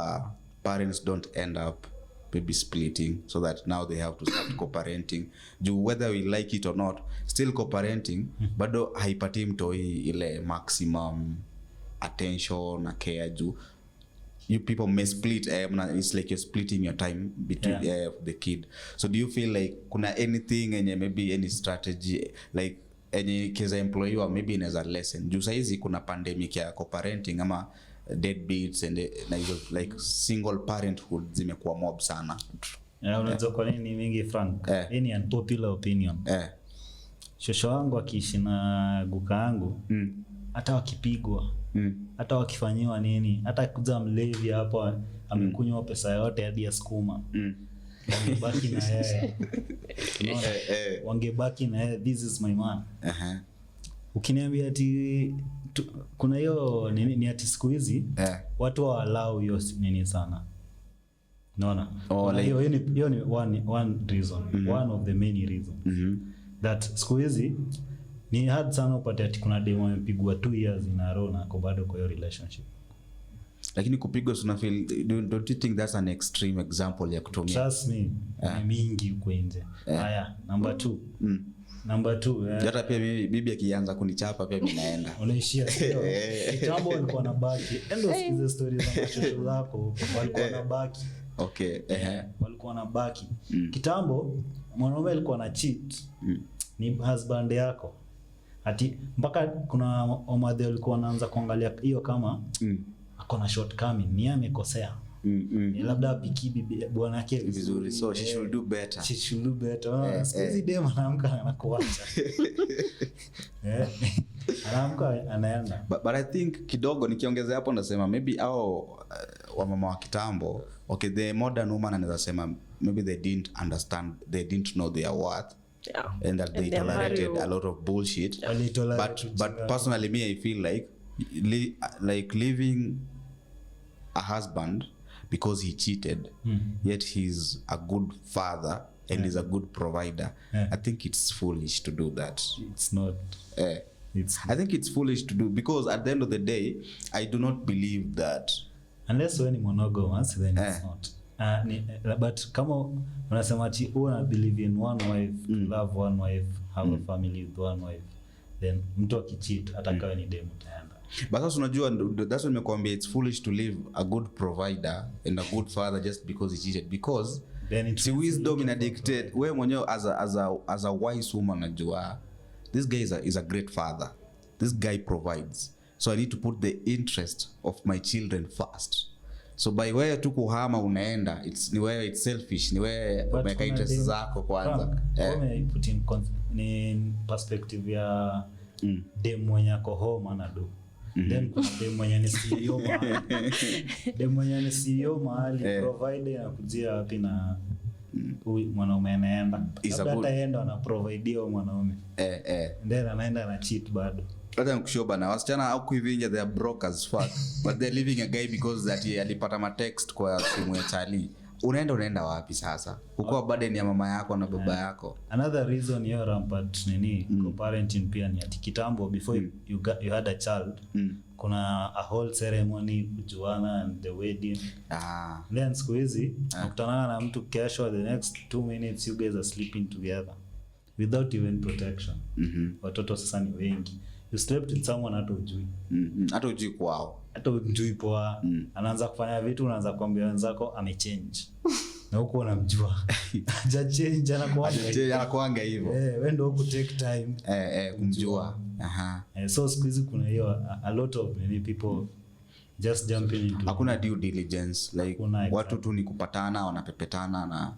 parents don't end up maybe splitting, so that now they have to start coparenting. Whether we like it or not, still coparenting bado haipati mtoi ile maximum attention na care. You people may split, it's like you're splitting your time between the kid. So do you feel like kuna anything and maybe any strategy like any kiza employee or maybe inaweza lesson juu saizi kuna pandemic ya coparenting ama deadbeats and like single parenthood zimekuwa mob sana. Unajua kwa nini mingi Frank? Any unpopular opinion. Shosho wangu akiishi na guka yangu hata wakipigwa hata wakifanyiwa nini, hata kuja mlevi hapo amekunywa pesa yote hadi ya skuma wangebaki na yeye. Wangebaki na yeye, this is my man. Ukiniambia ati kuna hiyo ni ati siku hizi watu allow hiyo nini sana. Unaona? Hiyo ni one reason, one of the many reasons. That siku hizi ni hard sana upate ati kuna demo amepigwa 2 years in a row na ako bado kwa hiyo relationship. Lakini kupigwa una feel, don't you think that's an extreme example ya kutumia? Trust me, ni mingi huko nje. Haya, number 2. Number 2. Hata pia bibi akianza kunichapa pia mimi naenda. Unaishia sio? Kitambo walikuwa na baki. Endo sikize stories za mashoto zako, walikuwa na baki. Okay. Walikuwa na baki. Kitambo mwanaume alikuwa na cheat. Ni husband yako. Ati mpaka kuna omadhe walikuwa wanaanza kuangalia hiyo kama akona shortcoming, ni amekosea. Labda apiki bibi bwana yake vizuri, so she should do better. She should do better. Sikizi dem anaamka anakuacha. Anaamka anaenda. But I think kidogo nikiongezea hapo nasema maybe wa mama wa kitambo, okay, the modern woman anaweza sema maybe they didn't understand, they didn't know their worth. And that they tolerated a lot of bullshit. But personally me, I feel like leaving a husband because he cheated, yet he's a good father and is a good provider. I think it's foolish to do that. It's not. I think it's foolish to do, because at the end of the day, I do not believe that. Unless when monogamous, then it's not. But kama unasema ati una believe in one wife, love one wife, have a family with one wife, then mtu akicheat atakawe ni demu taenda. But sasa unajua, that's what nimekuambia, it's foolish to leave a good provider and a good father just because he cheated, because the wisdom in a dictate wewe mwenyewe as a wise woman najua this guy is a great father, this guy provides, so I need to put the interest of my children first. So by wewe tu kuhama unaenda, it's ni wewe, it's selfish, ni wewe umeka interest zako kwanza. Put in perspective ya dem mwenye ako home anado. Then kuna dem mwenye ni CEO mahali. Dem mwenye ni CEO mahali, provider anakujia wapi na mwanaume anaenda. Labda ataenda ana provide mwanaume. Then anaenda na cheat bado. Hata nikushoba na wasichana au kuivinja, they are broke as fuck, but they're leaving a guy because that he alipata ma text kwa simu ya Charlie. Unaenda wapi sasa? Uko burden ya mama yako na baba yako. Another reason you're rampant coparenting pia ni ati kitambo before you had a child, kuna a whole ceremony kujuana and the wedding. Then siku hizi ukutana na mtu kesho, the next 2 minutes you guys are sleeping together without even protection. Watoto sasa ni wengi. You slept with someone hata ujui. Hata ujui kwao. Hata ujui poa. Anaanza kufanya vitu, unaanza kuambia wenzako amechange. Na huko unamjua. Haja change anakuanga hivyo. Wewe ndio uko take time kumjua. So siku hizi kuna hiyo a lot of many people just jumping into. Hakuna due diligence, like watu tu ni kupatana, wanapepetana na.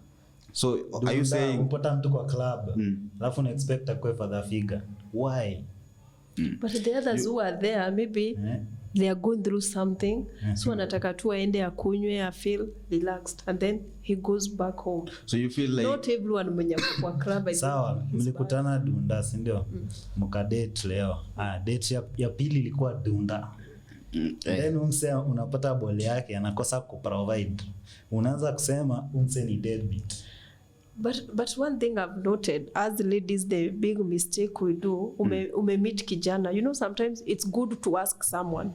So are you saying upata mtu kwa club, alafu una expect akwe father figure? Why? But the others who are there, maybe they are going through something, so anataka tu aende akunywe, a feel relaxed, and then he goes back home. So you feel like not everyone mwenye kwa club is sawa. Mlikutana Dunda, si ndio? Mkadate leo. Date ya pili ilikuwa Dunda. Then unapata bole yake anakosa kuprovide. Unaanza kusema ni deadbeat. But one thing I've noted, as ladies, the big mistake we do, meet kijana, you know, sometimes it's good to ask someone.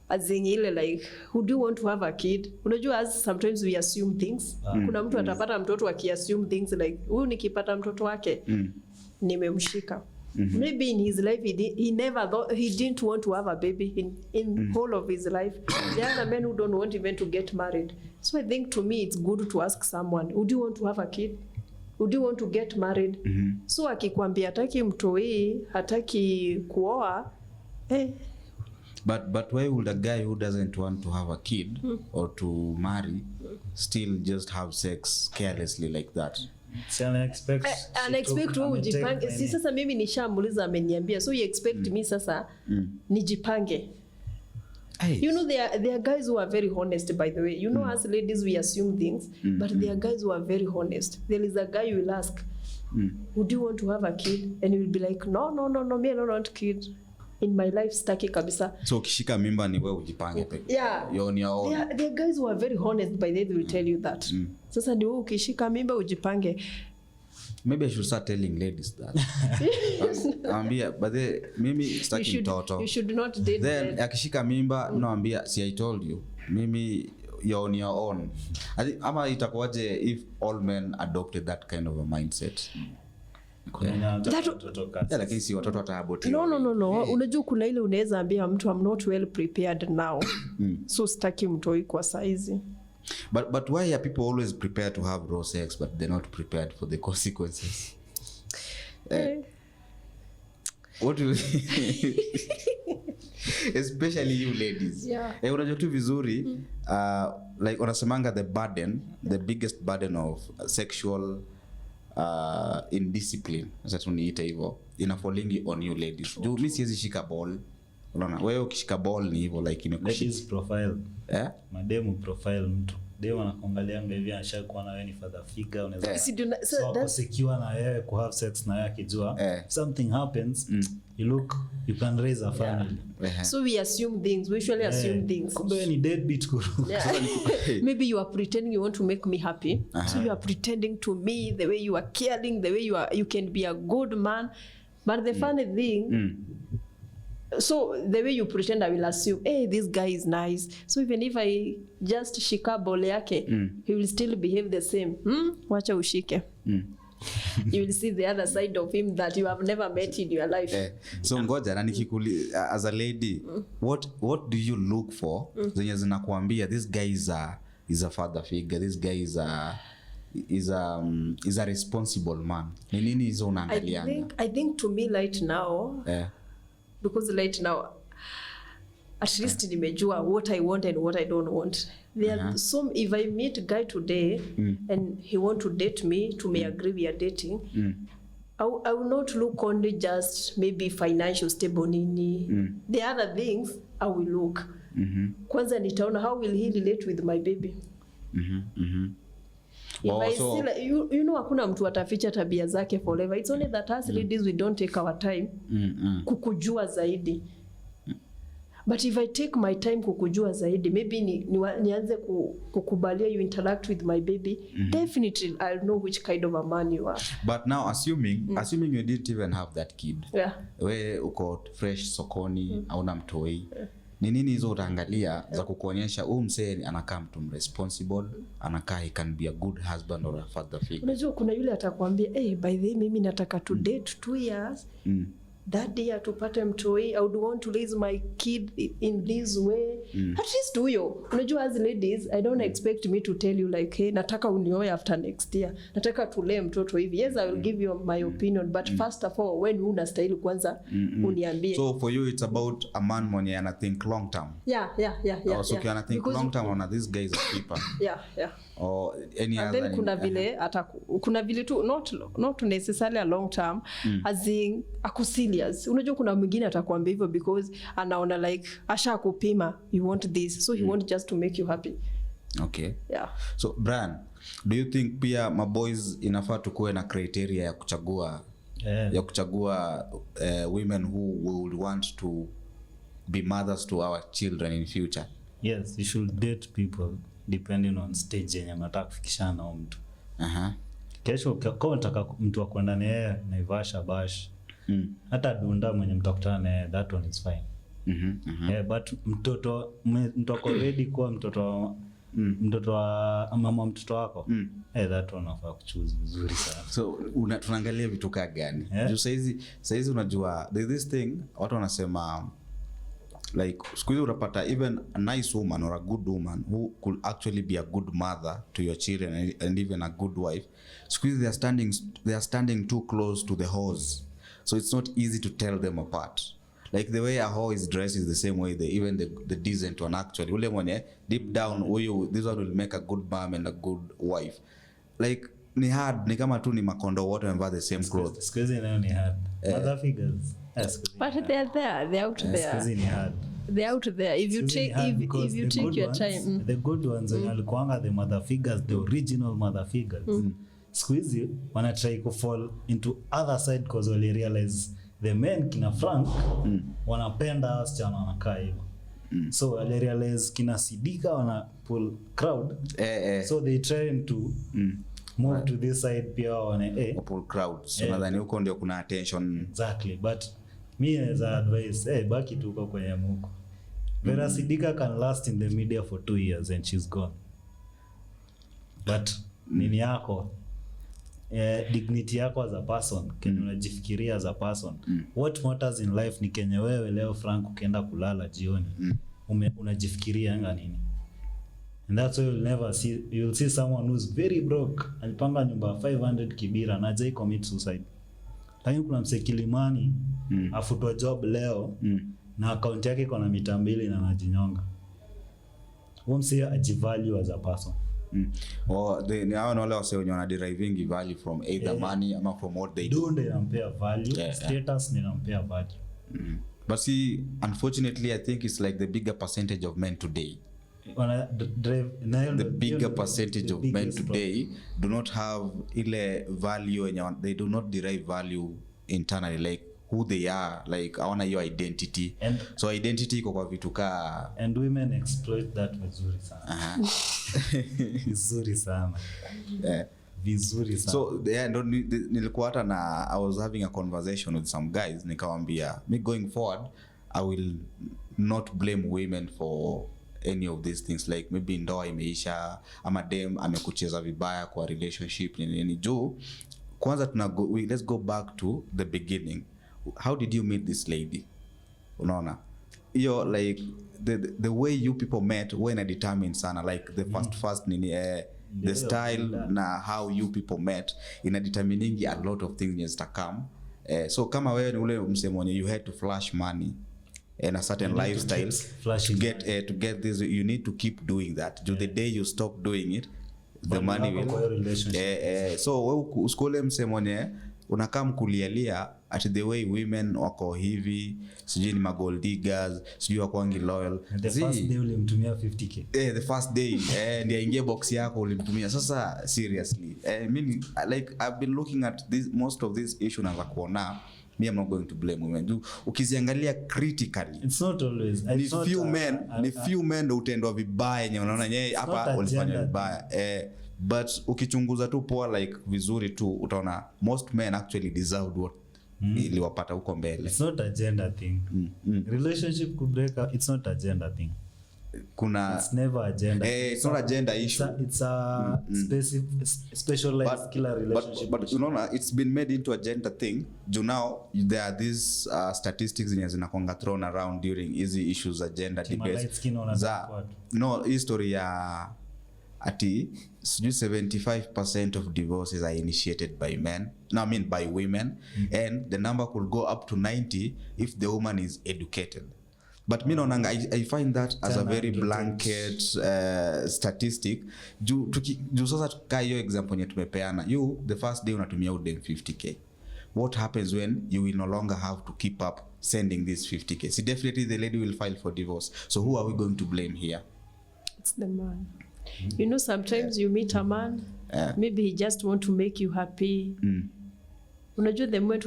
As in ile like, who do you want to have a kid? Unajua, as sometimes we assume things. Kuna mtu atapata mtoto akiassume things like, huyu nikipata mtoto wake, nimemshika. Maybe in his life he never thought, he didn't want to have a baby in whole of his life. There are men who don't want even to get married. So I think to me it's good to ask someone, would you want to have a kid? Would you want to get married? So akikwambia hataki mtoi, hataki kuoa, But why would a guy who doesn't want to have a kid or to marry still just have sex carelessly like that? Unexpect wewe ujipange. Si sasa mimi nishamuliza ameniambia, so you expect me sasa nijipange. You know, there are guys who are very honest, by the way. You know, as ladies we assume things, but there are guys who are very honest. There is a guy you will ask, would you want to have a kid? And you will be like, no, me I don't want kid. in my life staki kabisa. So ukishika mimba ni wewe ujipange peke. Yeah. You're on your own. There are guys who are very honest by the way, they will tell you that. Sasa ni wewe ukishika mimba ujipange. Maybe I should start telling ladies that. Naambia but mimi staki mtoto. You should not date. Then akishika mimba naambia see I told you. Mimi you're on your own. I think ama itakuwaje if all men adopted that kind of a mindset? Lakini si watoto wataaboti. No. Unajua kuna ile unaweza ambia mtu I'm not well prepared now. So sitaki mtoi kwa saizi. But why are people always prepared to have raw sex but they're not prepared for the consequences? What do you especially you ladies. Yeah. Unajua tu vizuri like unasemanga the biggest burden of sexual indiscipline. Sasa tuniita hivyo. Inafolingi on you ladies. Juu mimi siwezi shika ball. Unaona wewe ukishika ball ni hivyo like imekushika. Ladies profile. Mademu profile mtu. Demu anakuangalia hivi anashakuwa na wewe ni father figure unaweza. So secure na wewe ku have sex na yeye akijua something happens you can raise a family. So we assume things. We usually assume things. Kumbe ni deadbeat kuru. Maybe you are pretending you want to make me happy. So you are pretending to me the way you are caring, the way you can be a good man. But the funny thing so the way you pretend, I will assume, hey, this guy is nice. So even if I just shika bole yake, he will still behave the same. Wacha ushike. You will see the other side of him that you have never met in your life. So ngoja na nikikuli as a lady, what do you look for? Zenye zinakuambia this guy is a father figure. This guy is a responsible man. Ni nini hizo unaangalianga? I think to me right now, because right now at least nimejua what I want and what I don't want. There are some, if I meet a guy today and he want to date me, to me agree we are dating, I will not look only just maybe financial stable nini. The other things I will look. Kwanza nitaona how will he relate with my baby. If I see like, you know hakuna mtu ataficha tabia zake forever. It's only that us ladies we don't take our time kukujua zaidi. But if I take my time kukujua zaidi, maybe nianze kukubalia you interact with my baby, definitely I'll know which kind of a man you are. But now assuming you didn't even have that kid. We uko fresh sokoni, hauna mtoi. Ni nini hizo utaangalia za kukuonyesha msee anakaa mtu responsible, anakaa he can be a good husband or a father figure? Unajua kuna yule atakwambia by the way mimi nataka to date 2 years. That year tupate mtoi, I would want to raise my kid in this way. At least huyo. Unajua as ladies, I don't expect me to tell you like, hey, nataka unioe after next year. Nataka tulee mtoto hivi. Yes, I will give you my opinion, but first of all, when unastahili kwanza uniambie. So for you, it's about a man mwenye ana think long term. Yeah. So you can think long term on this guy is a keeper. Yeah. Or any and other. Then kuna vile tu not necessarily a long term, as in akusilia. Unajua kuna mwingine atakwambia hivyo because anaona like asha kupima you want this, so he want just to make you happy. Okay. Yeah. So Brian, do you think pia maboys inafaa tukue na criteria ya kuchagua women who would want to be mothers to our children in future? Yes, you should date people depending on stage yenye unataka kufikishana na mtu. Kesho kama unataka mtu akwenda naye Naivasha bash, hata dunda mwenye mtakutana naye, that one is fine. But mtoto ako ready kwa mtoto wa mama mtoto wako, that one unafaa kuchoose vizuri sana. So tunaangalia vitu gani? Juu saizi unajua there's this thing watu wanasema like squeeze unapata even a nice woman or a good woman who could actually be a good mother to your children and even a good wife. Squeeze they are standing too close to the hose, so it's not easy to tell them apart. Like the way a hoe is dressed is the same way even the decent one actually. Ule mwenye deep down this one will make a good mom and a good wife. Like ni hard, ni kama tu ni makondo wote wamevaa the same clothes. Squeeze nayo ni hard. Mother figures. But they're out there. Squeeze ni hard. They're out there. If you take your time. The good ones walikuanga the mother figures, the original mother figures. Squeeze wana try to fall into other side because they realize the men kina Frank wanapenda wasichana wanakaa hivyo. So wale realize kina Sidika wana pull crowd. So they trying to move to this side pia wane pull crowd. So nadhani huko ndio kuna attention. Exactly, but me as advice baki tu uko kwenye muko. Vera Sidika can last in the media for 2 years and she's gone. But nini yako dignity yako as a person, kenye unajifikiria as a person. What matters in life ni kenye wewe leo Frank ukienda kulala jioni unajifikiria anga nini. And that's why you'll see someone who's very broke, alipanga nyumba 500 Kibira na jai commit suicide. Lakini kuna mse Kilimani afutwa job leo na account yake iko na mita 2 na anajinyonga. Huyo mse ajivalue as a person. They are wale wase wenye wana deriving value from either money ama from what they do. They compare value, status they compare value. But see, unfortunately, I think it's like the bigger percentage of men today. The bigger percentage of men today do not have ile value and they do not derive value internally, like who they are, like hawana hiyo identity. So identity iko kwa vitu ka and women exploit that vizuri sana. Vizuri sana. Vizuri sana. So nilikuwa hata na I was having a conversation with some guys, nikamwambia me going forward I will not blame women for any of these things, like maybe ndoa imeisha ama dem amekucheza vibaya kwa relationship ni juu kwanza let's go back to the beginning. How did you meet this lady? Unaona hiyo like the way you people met when I determined sana, like the first nini the style na how you people met ina determining a lot of things that come. So kama wewe ni ule msemonye you had to flash money and a certain lifestyle to get this, you need to keep doing that. The day you stop doing it, the money will so wewe usikole msemonye unakaa mkulialia at the way women wako hivi, sijui ni gold diggers, sijui wako wangi loyal. The first day ulimtumia 50k. The first day ndio ingie box yako ulimtumia. Sasa seriously, I mean like I've been looking at this most of this issue na kuona me I'm not going to blame women. Ukiziangalia critically, it's not always few men ndio utendwa vibaya yenye unaona yeye hapa walifanya vibaya. But ukichunguza tu poa like vizuri tu utaona most men actually deserved what iliwapata huko mbele. It's not a gender thing. Relationship could break up, it's not a gender thing. It's never a gender. It's not a gender issue. It's a specialized killer relationship. But you know, it's been made into a gender thing. Now there are these statistics zinakonga thrown around during easy issues of gender debates. No history ya ati 75% of divorces are initiated by men. No, I mean by women. And the number could go up to 90 if the woman is educated. But me I find that as a very blanket statistic. Juu sasa tukaa hiyo example nye tumepeana. You, the first day unatumia udem 50k. What happens when you will no longer have to keep up sending this 50k? See, definitely the lady will file for divorce. So who are we going to blame here? It's the man. You know, sometimes you meet a man, maybe he just want to make you happy. Unajua the moment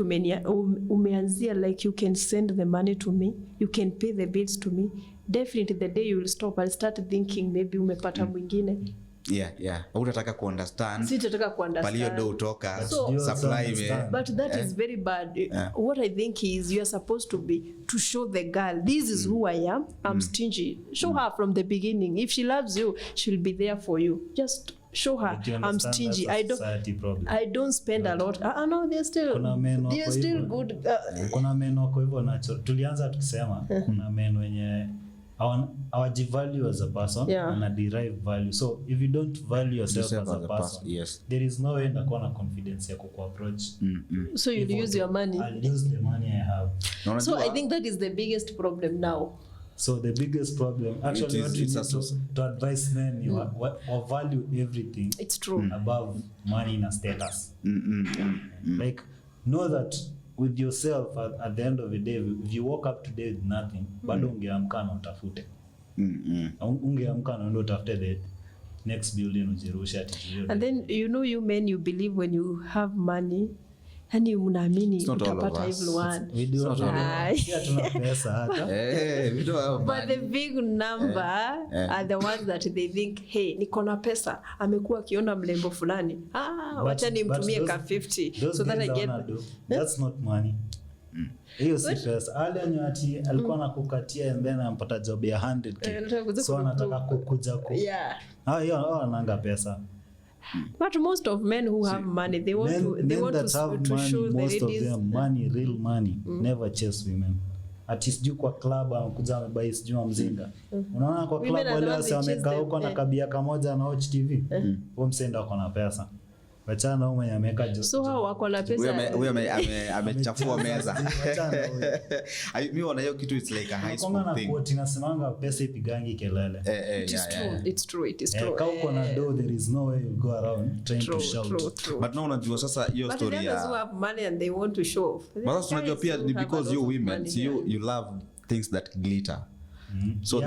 umeanzia like you can send the money to me, you can pay the bills to me, definitely the day you will stop and start thinking maybe umepata mwingine. Utataka kuunderstand. Sitataka kuunderstand. Palio do utoka supply me. But that is very bad. What I think is you are supposed to show the girl, this is who I am. I'm stingy. Show her from the beginning. If she loves you, she'll be there for you. Just show her I'm stingy. I don't spend a lot. No, they're still good. Kuna men wako hivyo nacho. Tulianza tukisema kuna men wenye value as a person and derive value. So if you don't value yourself as a person, there is no way ndakuwa na confidence ya kuapproach. So you'll use your money. I'll use the money I have. So I think that is the biggest problem now. So the biggest problem, actually, what you need to advise men, you value everything. It's true. Above money and status. Like, know that with yourself, at the end of the day, if you woke up today with nothing, bado ungeamka na utafute. Ungeamka na ndo utafute the next building ujirusha ati. And then, you know, you men, you believe when you have money, yani mnaamini utapata everyone. Tuna pesa hata. We don't have But the big number are the ones that they think, hey, niko na pesa, amekuwa akiona mlembo fulani, wacha nimtumie ka 50 so that I get. That's not money. Hiyo si pesa. Ale nyati alikuwa anakukatia and then anampata job ya 100k. So anataka kukuja ku. Hiyo ananga pesa. But most of men who have money, they want to show the ladies. Most of them money, real money, never chase women. At least juu kwa club anakuja amebai sijui mzinga. Unaona kwa club wale wamekaa huko na kabia kamoja na watch TV. Wao msenda wako na pesa. Wachana huyo mwenye ameka job. So hao wako na pesa. Huyo amechafua meza. Mimi wana hiyo kitu, it's like a high school thing. Kwa tunasemanga pesa ipigangi kelele. It's true. Kama uko na do, there is no way you go around trying to shout. True. But no, unajua sasa hiyo story ya. But those who have money and they want to show off. But unajua pia because you women, so you love things that glitter. So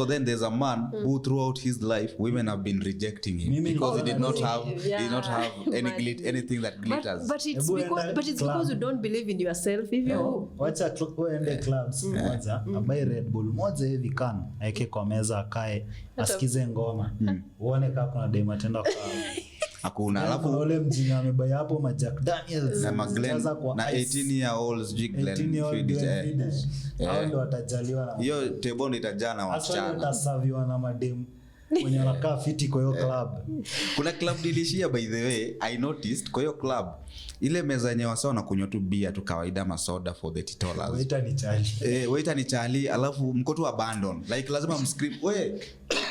then there's a man who throughout his life women have been rejecting him because he did not have anything that glitters. But it's because you don't believe in yourself. If you wacha ende clubs moja abai Red Bull moja hivi kan aeke kwa meza akae asikize ngoma uone kama kuna demo tenda kwa hakuna. Alafu wale mjinga amebaya hapo ma Jack Daniels na Maglen na 18-year-olds Glen hao ndio watajaliwa na hiyo table itajana wasichana. Hasa utasaviwa na madem wenye wanakaa fiti kwa hiyo club. Kuna club dilishia by the way, I noticed kwa hiyo club ile meza yenye wasao na kunywa tu bia tu kawaida masoda for $30. Waiter ni chali alafu mko tu abandon like lazima mscream we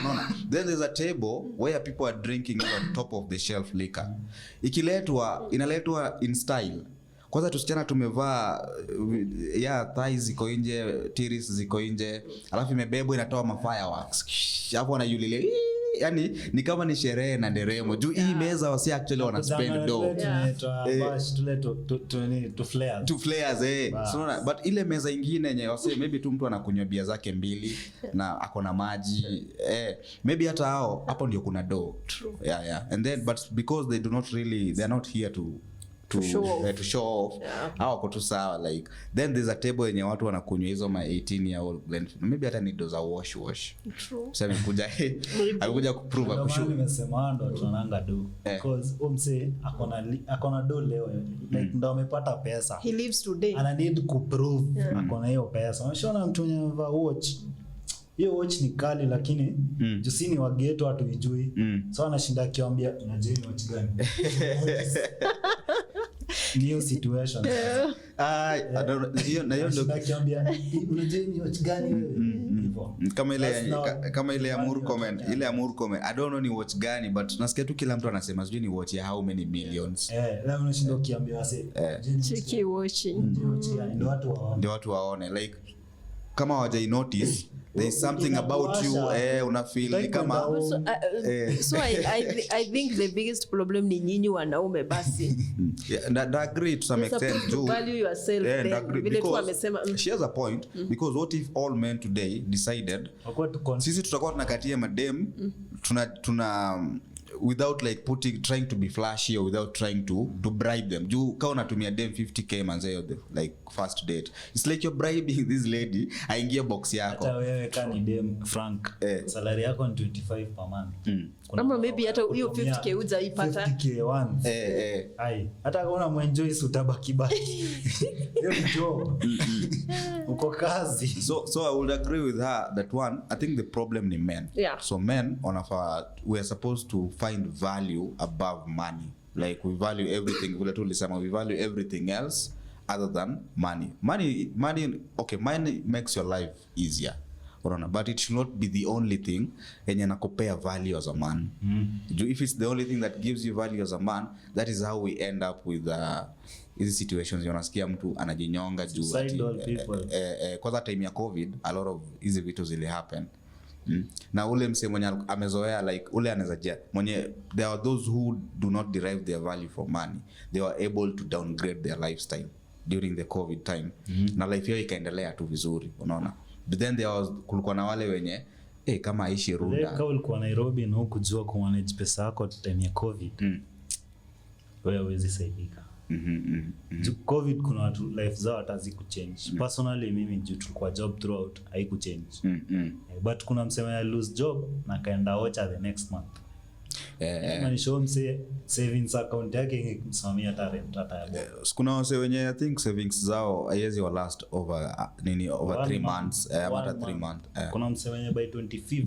unaona. Then there's a table where people are drinking on top of the shelf liquor. Inaletwa in style. Kwanza tusichana tumevaa thighs ziko nje, tiris ziko nje, alafu imebebwa inatoa fireworks. Hapo wanayulile yani ni kama ni sherehe na nderemo. Juu hii meza wasi actually wana spend dough. To flares So but ile meza nyingine yenye wasi maybe tu mtu anakunywa bia zake 2 na akona maji maybe hata hao hapo ndio kuna dough. And then but because they are not here to show off. Hao kutu sawa like then there's a table yenye watu wanakunywa hizo ma 18-year-old blend. Maybe hata ni doza wash. True. Sasa alikuja kuprove kushow. Nimesema ndo tunanga do because umse akona do leo like ndo amepata pesa. He lives today. Ana need ku prove akona hiyo pesa. Unashona mtu mwenye anavaa watch. Hiyo watch ni kali lakini jusini wa ghetto hatuijui. So anashinda akiambia unajua ni watch gani? New situation. I don't hiyo na hiyo ndo akiambia unajua ni watch gani wewe? Hivyo. Kama ile ya Murkomen, I don't know ni watch gani but nasikia tu kila mtu anasema sijui ni watch ya how many millions. Leo unashinda ukiambia wase check watching. Ndio watu waone like kama hawajai notice there is something about you una feel kama so I think the biggest problem ni nyinyi wanaume basi. I agree to some extent too. Value yourself vile tu amesema. She has a point because what if all men today decided sisi tutakuwa tunakatia madem tuna without like trying to be flashy or without trying to bribe them. Juu kama unatumia dem 50k manzeo like first date, it's like you're bribing this lady aingie box yako. Hata wewe kani dem Frank salary yako ni 25 per month. Kama maybe hata hiyo 50k ujaipata 50k once. Hata kama unaenjoy utabaki baki. Hiyo ni job. Uko kazi. So I would agree with her that one, I think the problem ni men. So men we are supposed to find value above money. Like we value everything. We value everything else other than money. Money makes your life easier. But it should not be the only thing yenye nakupea value as a man. If it's the only thing that gives you value as a man, that is how we end up with hizi situations unasikia mtu anajinyonga juu kwa that time ya COVID a lot of hizi vitu zili happen. Na ule mse mwenye amezoea like ule anaweza mwenye there are those who do not derive their value from money, they were able to downgrade their lifestyle during the COVID time. Na life yao ikaendelea tu vizuri unaona. But then kulikuwa na wale wenye kama aishi Runda kama ulikuwa Nairobi na hukujua ku manage pesa yako time ya COVID wewe huwezi saidika. COVID kuna watu life zao hatazi kuchange. Personally mimi juu tulikuwa job throughout haiku change. But kuna msema ya lose job na kaenda ocha the next month. Man show mse savings account yake ingemsamia hata ya board. Kuna wase wenye I think savings zao haiwezi wa last over 3 months hata 3 months. Kuna mse wenye by 25th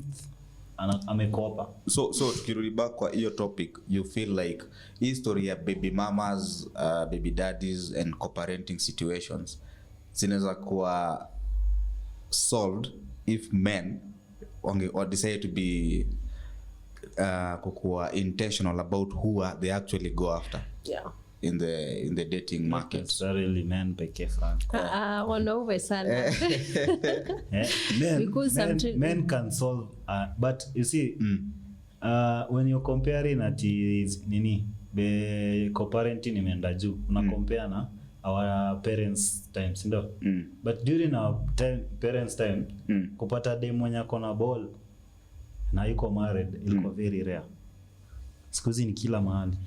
amekopa. So tukirudi back kwa hiyo topic, you feel like history ya baby mamas, baby daddies and coparenting situations zinaweza kuwa solved if men or decide to be kukuwa intentional about who they actually go after in the dating market. Necessarily men peke Frank. Wanaume sana. Because men can solve but you see when you're comparing at the coparenting imeenda juu una compare na our parents times ndo but during our parents time kupata dem mwenye akona ball na yuko married ilikuwa very rare. Sikuzi ni kila mahali.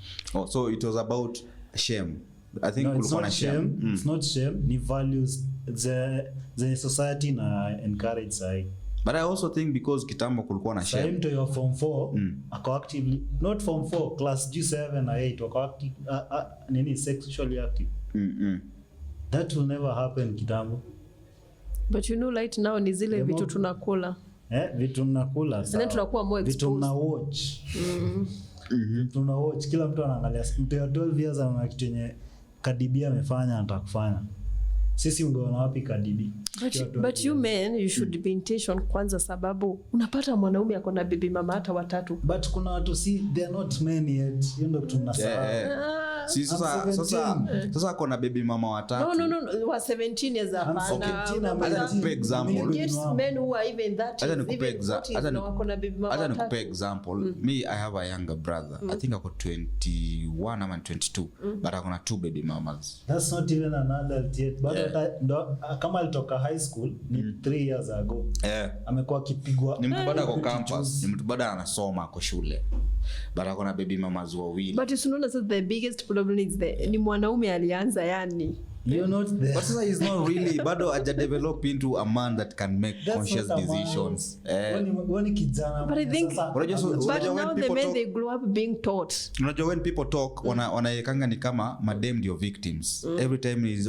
So it was about shame. I think kulikuwa na shame. It's not shame, ni values the society na encourage sai. But I also think because kitambo kulikuwa na shame. Same to your form 4 ako actively not form 4 class G7 na 8 wako active sexually active. That will never happen kitambo. But you know right now ni zile vitu tunakula. Vitu mnakula sawa. Then tunakuwa more exposed. Vitu mna watch. Tuna watch kila mtu anaangalia mtu ya 12 years ana kitu yenye Cardi amefanya atakufanya. Sisi ungeona wapi Cardi? But you men you should be intention kwanza sababu unapata mwanaume akona baby mama hata watatu. But kuna watu they are not men yet. Hiyo ndio tunasahau. Si sasa akona baby mama watatu. No wa 17 years hapana. Acha nikupe example. Get men who are even that acha nikupe example. Me I have a younger brother. I think ako 21 ama 22 but akona 2 baby mamas. That's not even an adult yet. But kama alitoka high school ni 3 years ago. Amekuwa akipigwa. Ni mtu bado kwa campus, ni mtu bado anasoma kwa shule. But akona baby mamas wawili. But you know that the biggest problem is ni mwanaume alianza yani. You're not there. But sasa he's not really bado haja develop into a man that can make conscious decisions. When kijana. But I think but now the men they grow up being taught. Unajua when people talk wanaekanga ni kama madem ndio victims. Every time is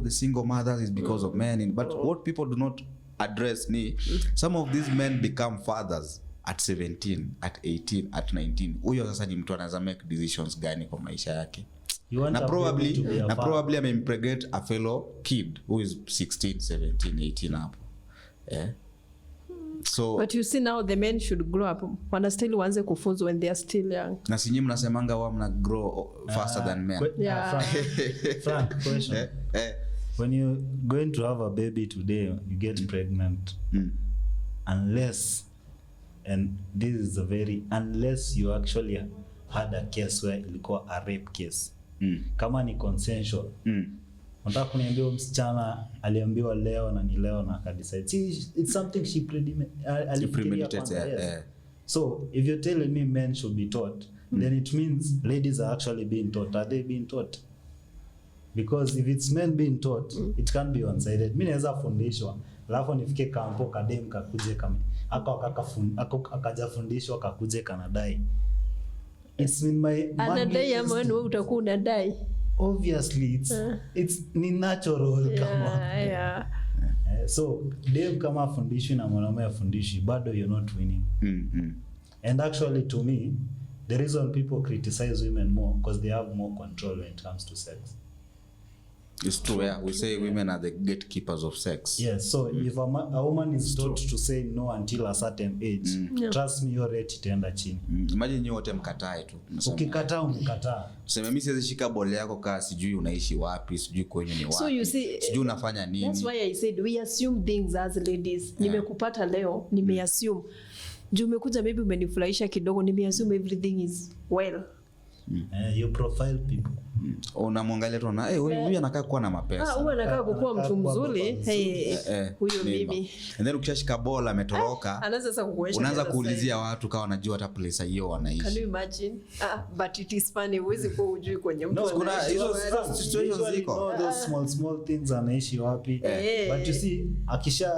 the single mothers is because of men. But what people do not address ni some of these men become fathers at 17, at 18, at 19. Huyo sasa ni mtu anaweza make decisions gani kwa maisha yake. Na probably impregnate a fellow kid who is 16, 17, 18 hapo. So but you see now the men should grow up. Wana still waanze kufunzwa when they are still young. Na sinyi mnasemanga wao mna grow faster than men. Frank question. When you going to have a baby today, you get pregnant. Unless and this is unless you actually had a case where ilikuwa a rape case. Kama ni consensual. Unataka kuniambia msichana aliambiwa leo na ni leo na akadecide. It's something she premeditated. So if you're telling me men should be taught, then it means ladies are actually being taught. Are they being taught? Because if it's men being taught, it can't be one-sided. Mimi naweza fundishwa, alafu nifike kampo kadem kakuje kama akajafundishwa kakuje kanadai. It's in my anadai ama wewe utakuwa unadai. Obviously it's ni natural kama. So dem kama afundishwi na mwanaume afundishwi bado you're not winning. And actually to me the reason people criticize women more because they have more control when it comes to sex. It's true. We say women are the gatekeepers of sex. Yes. So if a woman is taught to say no until a certain age, trust me, your rate itaenda chini. Imagine nyote wote mkatae tu. Ukikataa umkataa. Tuseme mimi siwezi shika bole yako kaa sijui unaishi wapi, sijui kwenye ni wapi. So you see, sijui unafanya nini. That's why I said we assume things as ladies. Nimekupata leo, nimeassume. Juu umekuja maybe umenifurahisha kidogo, nimeassume everything is well. You profile people. Unamwangalia tu na huyu anakaa kuwa na mapesa. Huyu anakaa kuwa mtu mzuri. Huyo mimi. And then ukishashika bola ametoroka. Anaanza sasa kukuesha. Unaanza kuulizia watu kama wanajua hata place hiyo wanaishi. Can you imagine? But it is funny, huwezi kuwa hujui kwenye mtu. Kuna hizo situations ziko. Those small things anaishi wapi. But you see, akisha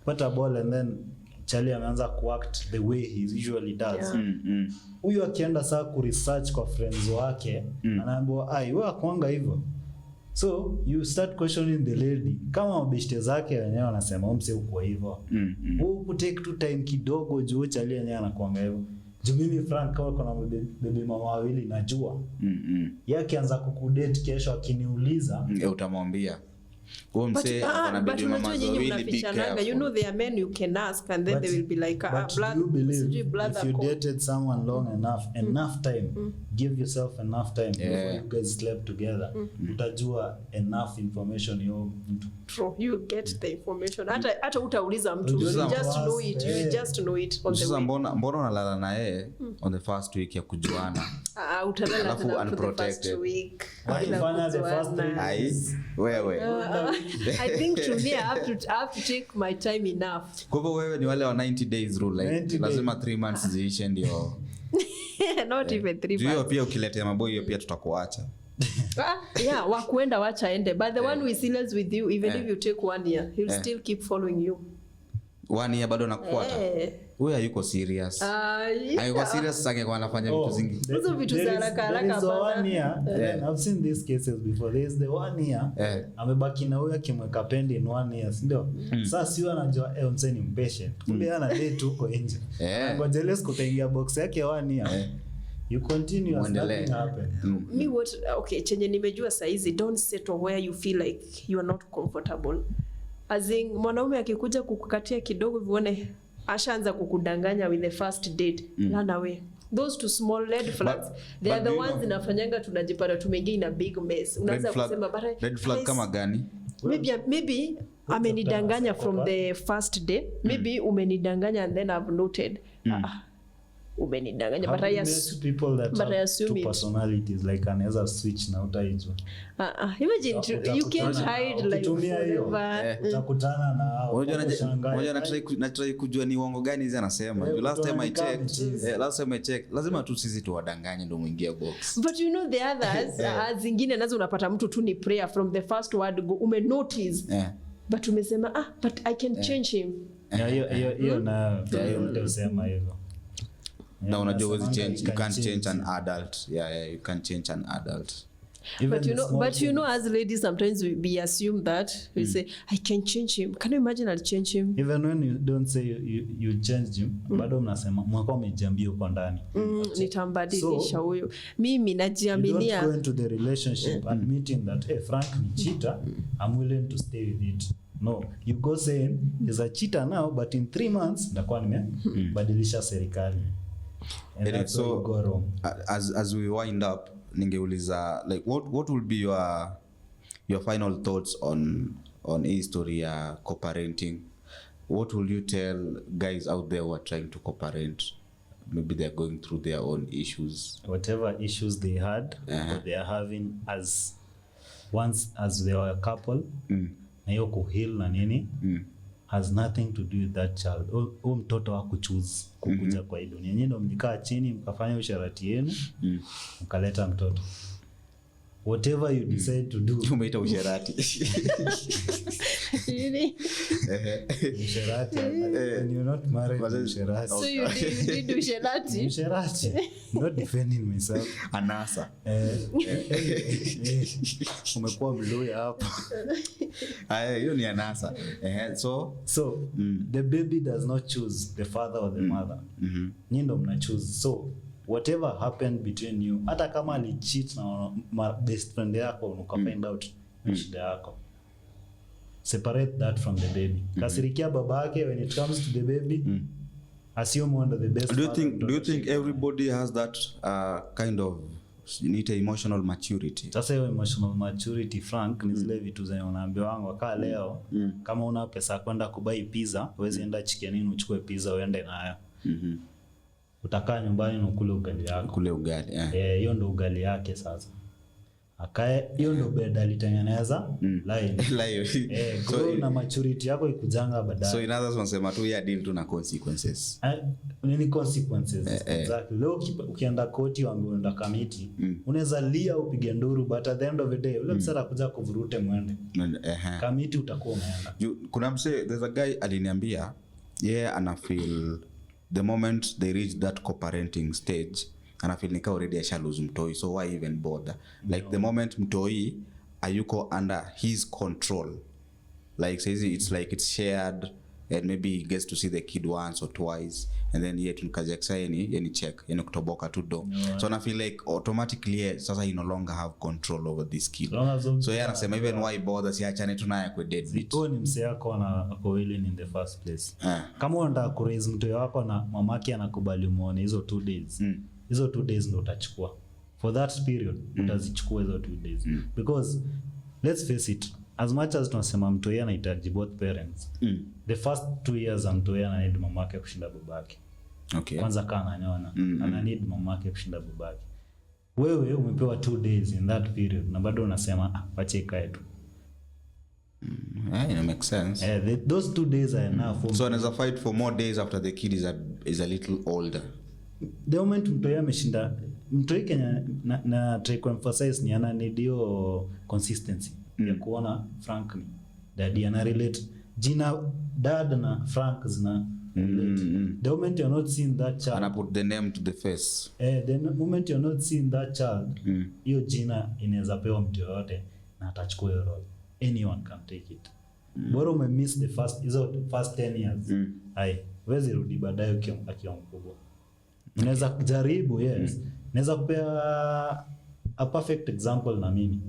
pata ball and then Charlie ameanza kuact the way he usually does. Huyu akienda saa ku research kwa friends wake, anaambiwa wewe akwanga hivyo. So you start questioning the lady. Kama mabeshte zake wenyewe wanasema umse uko hivyo. Wewe take two time kidogo juu Charlie yenyewe anakuanga hivyo. Juu mimi Frank kama kuna baby mama wawili najua. Yeye akianza kukudate kesho akiniuliza, utamwambia mse ana baby mama wawili big care. You know there are men you can ask and then they will be like blood. If you dated someone long enough time, give yourself enough time before you guys slept together. Utajua enough information you true, you get the information. Hata utauliza mtu, you just know it. You just know it on the way. Mbona unalala na yeye on the first week ya kujuana? Utalala na the first week. Fanya the first 3 days. Wewe. I think to me I have to take my time enough. Kwa hivyo wewe ni wale wa 90 days rule, like lazima 3 months ziishe ndio. Not even 3 months. Hiyo pia ukiletea maboy hiyo pia tutakuacha. Wakuenda wacha ende. But the one who is serious with you, even if you take 1 year, he'll still keep following you. 1 year bado nakufuata. Huyu hayuko serious. Hayuko serious sasa kwa anafanya vitu zingi. Hizo vitu za haraka bana. I've seen these cases before. There is the 1 year. Amebaki na huyu akimweka pendi in 1 year, ndio? Sasa sio anajua mse ni impatient. Kumbe ana date huko nje. Ngoja leo kutaingia box yake 1 year. You continue as nothing happened. Me chenye nimejua saizi, don't settle where you feel like you are not comfortable. As in mwanaume akikuja kukukatia kidogo vione ashaanza kukudanganya with the first date, run away. Those two small red flags, they are the ones inafanyanga tunajipata tumeingia in a big mess. Unaanza kusema red flag kama gani? Maybe amenidanganya from the first day. Maybe umenidanganya and then I've noted. Umenidanganya, but I assume people that have two personalities, like anaweza switch na utaijwa. Imagine you can't hide like utakutana na hao. Moja na try kujua ni uongo gani hizi anasema. Last time I checked, lazima tu sisi tuwadanganye ndio muingie box. But you know the others, zingine nazo unapata mtu tu ni prayer from the first word go ume notice. But umesema but I can change him. Hiyo na utasema hivyo. Now unajua change, you can't change an adult. You can't change an adult. But you know as ladies sometimes we assume that we say I can change him. Can you imagine I'll change him? Even when you don't say you changed him, bado mnasema mwako umejambia uko ndani. Nitambadilisha huyo. Mimi najiaminia. You don't go into the relationship admitting that Frank ni cheater, I'm willing to stay with it. No, you go saying he's a cheater now, but in 3 months ndakuwa nimebadilisha serikali. And so go wrong. As we wind up, ningeuliza like what will be your final thoughts on history ya coparenting? What will you tell guys out there who are trying to coparent? Maybe they're going through their own issues. Whatever issues they had, or they are having as they were a couple, na hiyo kuheal na nini, has nothing to do with that child. Mtoto wa kuchoose kukuja kwa hii dunia. Nyinyi ndio mlikaa chini mkafanya usharati yenu, mkaleta mtoto. Whatever you decide to do, umeita usharati. Really? Usharati. When you're not married, usharati. So you did usharati? Usharati. Not defending myself. Anasa. Umekuwa mluya hapa. Hiyo ni anasa. So the baby does not choose the father or the mother. Nyinyi ndio mna choose. So whatever happened between you, hata kama ali cheat na best friend yako ukafind out shida yako, separate that from the baby. Kasirikia babake when it comes to the baby, assume one of the best. Do you think everybody has that kind of emotional maturity? Sasa hiyo emotional maturity, Frank, ni zile vitu zenye unaambiwa wangu kaa leo, kama una pesa kwenda kubai pizza, uweze enda chicken inn uchukue pizza uende nayo. utakaa nyumbani na kule ugali yako. Kule ugali. Hiyo ndo ugali yake sasa. Akae hiyo ndo bed alitengeneza line. So na maturity yako ikujanga baadaye. So in others wanasema tu ya deal tu na consequences. Nini consequences? Exactly. Leo ukienda koti wangeenda kamiti, unaweza lia upige nduru, but at the end of the day ule msara kuja kuvurute mwende. Kamiti utakuwa umeenda. Kuna mse, there's a guy aliniambia ana feel the moment they reach that coparenting stage, and I feel nika already asha lose mtoi, so why even bother? Like the moment mtoi ayuko under his control, like says it's like it's shared, and maybe he gets to see the kid once or twice, and then yet mkajaksa yani check yani kutoboka tu do. So I feel like automatically sasa he no longer have control over this kid. So anasema even why bother, si achane tu naye kwa deadbeat. Ni mse yako na ako willing in the first place. Kama unataka ku raise mtoi wako na mamake anakubali muone hizo 2 days. Hizo 2 days ndo utachukua. For that period utazichukua hizo 2 days. Because let's face it, as much as tunasema mtoi anahitaji both parents, the first 2 years mtoi anahitaji mamake kushinda babake. Okay. Kwanza kana anaona anahitaji mamake kushinda babake. Wewe umepewa 2 days in that period na bado unasema acha ikae tu. It makes sense. Those 2 days are enough. So anaweza fight for more days after the kid is a little older. The moment mtoi ameshinda, mtoi Kenya na try to emphasize ni ana need hiyo consistency ya kuona Frank ni daddy ana relate, jina dad na Frank zina relate. The moment you're not seeing that child, and I put the name to the face. The moment you're not seeing that child, hiyo jina inaweza pewa mtu yote na atachukua hiyo role. Anyone can take it. Bora ume miss the first 10 years. Wezi rudi baadaye akiwa mkubwa. Unaweza kujaribu, yes. Naweza kupea a perfect example na mimi.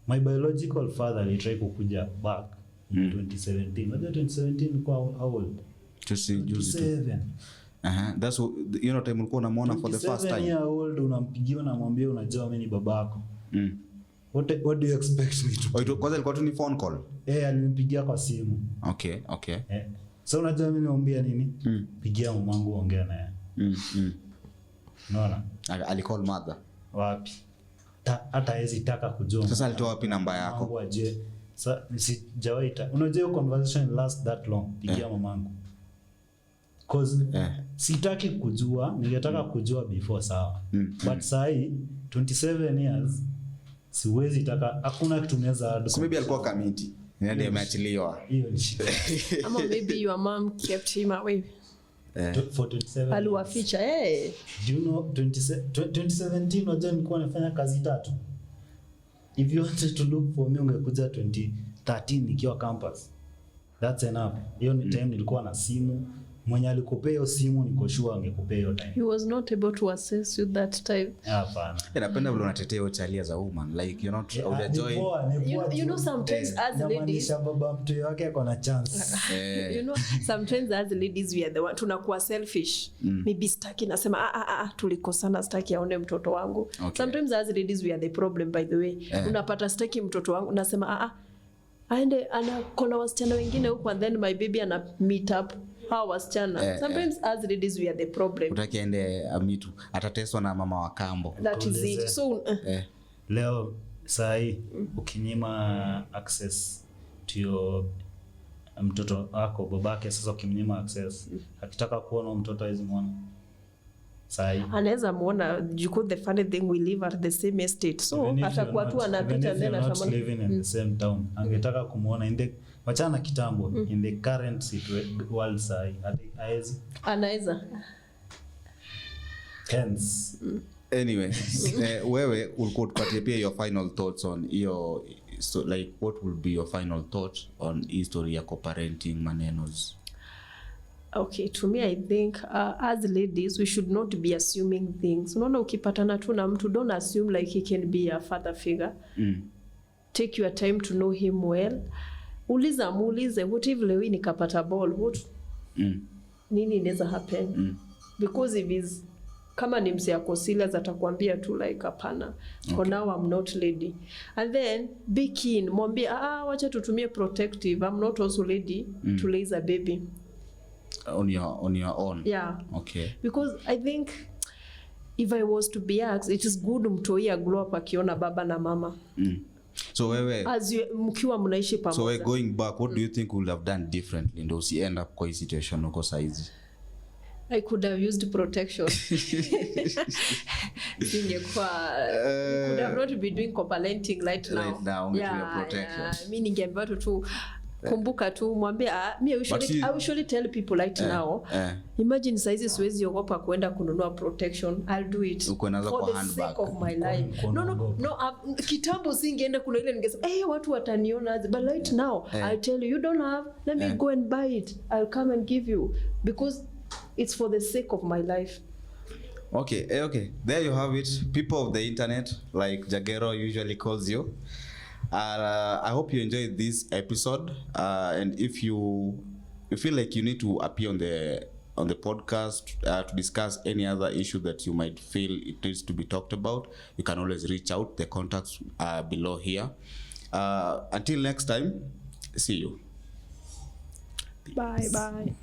My biological father alitry kukuja back in 2017. Unajua 2017 kwa how old? 27. That's time ulikuwa unamuona for the first time. 27 year old unampigia na mwambie unajua mimi ni babako. What do you expect me to do? Kwanza ilikuwa tu ni phone call. Alinipigia kwa simu. Okay. So unajua mimi niambia nini? Pigia mamangu ongea naye. Unaona? Alicall mother. Wapi? Hata hizi taka kujua. Sasa alitoa wapi namba yako? Mamangu aje. Sasa sijawaita. Unajua hiyo conversation last that long. Pigia mamangu. Cause sitaki kujua, ningetaka kujua before sawa. But sahi 27 years siwezi taka, hakuna kitu naweza add. So maybe alikuwa committee. Ndiye ameachiliwa. Hiyo ni shida. Ama maybe your mom kept him away. For 27. Aliwaficha. Do you know 2017 unajua nilikuwa nafanya kazi 3. If you wanted to look for me ungekuja 2013 nikiwa campus. That's enough. Hiyo ni time nilikuwa na simu. Mwenye alikupea hiyo simu niko sure angekupea hiyo time. He was not able to assess you that time. Hapana. Napenda vile unatetea uchalia za woman, like you're not joy. You know sometimes as ladies baba mtu yake ako na chance. You know sometimes as ladies we are the one tunakuwa selfish. Maybe staki nasema tulikosana, staki aone mtoto wangu. Okay. Sometimes as ladies we are the problem, by the way. Unapata staki mtoto wangu nasema aende anakona wasichana wengine huko, and then my baby ana meet up how wasichana. Sometimes as ladies we are the problem. Utaki aende amitu atateswa na mama wa kambo. That is it. So leo sai ukinyima access to your mtoto wako babake, sasa ukimnyima access akitaka kuona mtoto hizi muone sai anaweza muona. The funny thing, we live at the same estate, so atakuwa tu anapita then atamwona living in the same town. Angetaka kumuona wachana kitambo in the current world sai anaweza hence. Anyway, wewe ulikuwa tupatie pia your final thoughts on hiyo, so like what will be your final thought on history ya coparenting manenos? Okay, to me I think as ladies we should not be assuming things. Unaona ukipatana tu na mtu, don't assume like he can be a father figure. Take your time to know him well. Muulize what if leo nikapata ball, what nini inaweza happen? Because if is kama ni msi yako serious atakwambia tu like hapana, for now I'm not ready. And then be keen, mwambie wacha tutumie protective, I'm not also ready to raise a baby. On your own. Yeah. Okay. Because I think if I was to be asked, it is good mtoi grow up akiona baba na mama. So mkiwa mnaishi pamoja. So we're going back, what do you think would have done differently ndo si end up kwa hii situation uko saizi? I could have used protection. Could have not be doing coparenting right now. Right now, protection. Yeah. Mimi ningeambiwa tu kumbuka tu mwambie I usually tell people right now. Imagine saizi siwezi ogopa kwenda kununua protection. I'll do it for the sake of my life. No, kitambo singeenda kuna ile ningesema watu wataniona, but right now I'll tell you don't have, let me go and buy it. I'll come and give you because it's for the sake of my life. Okay. There you have it. People of the internet, like Jagero usually calls you. I hope you enjoyed this episode. And if you feel like you need to appear on the podcast to discuss any other issue that you might feel it needs to be talked about, you can always reach out. The contacts are below here. Until next time, see you. Bye.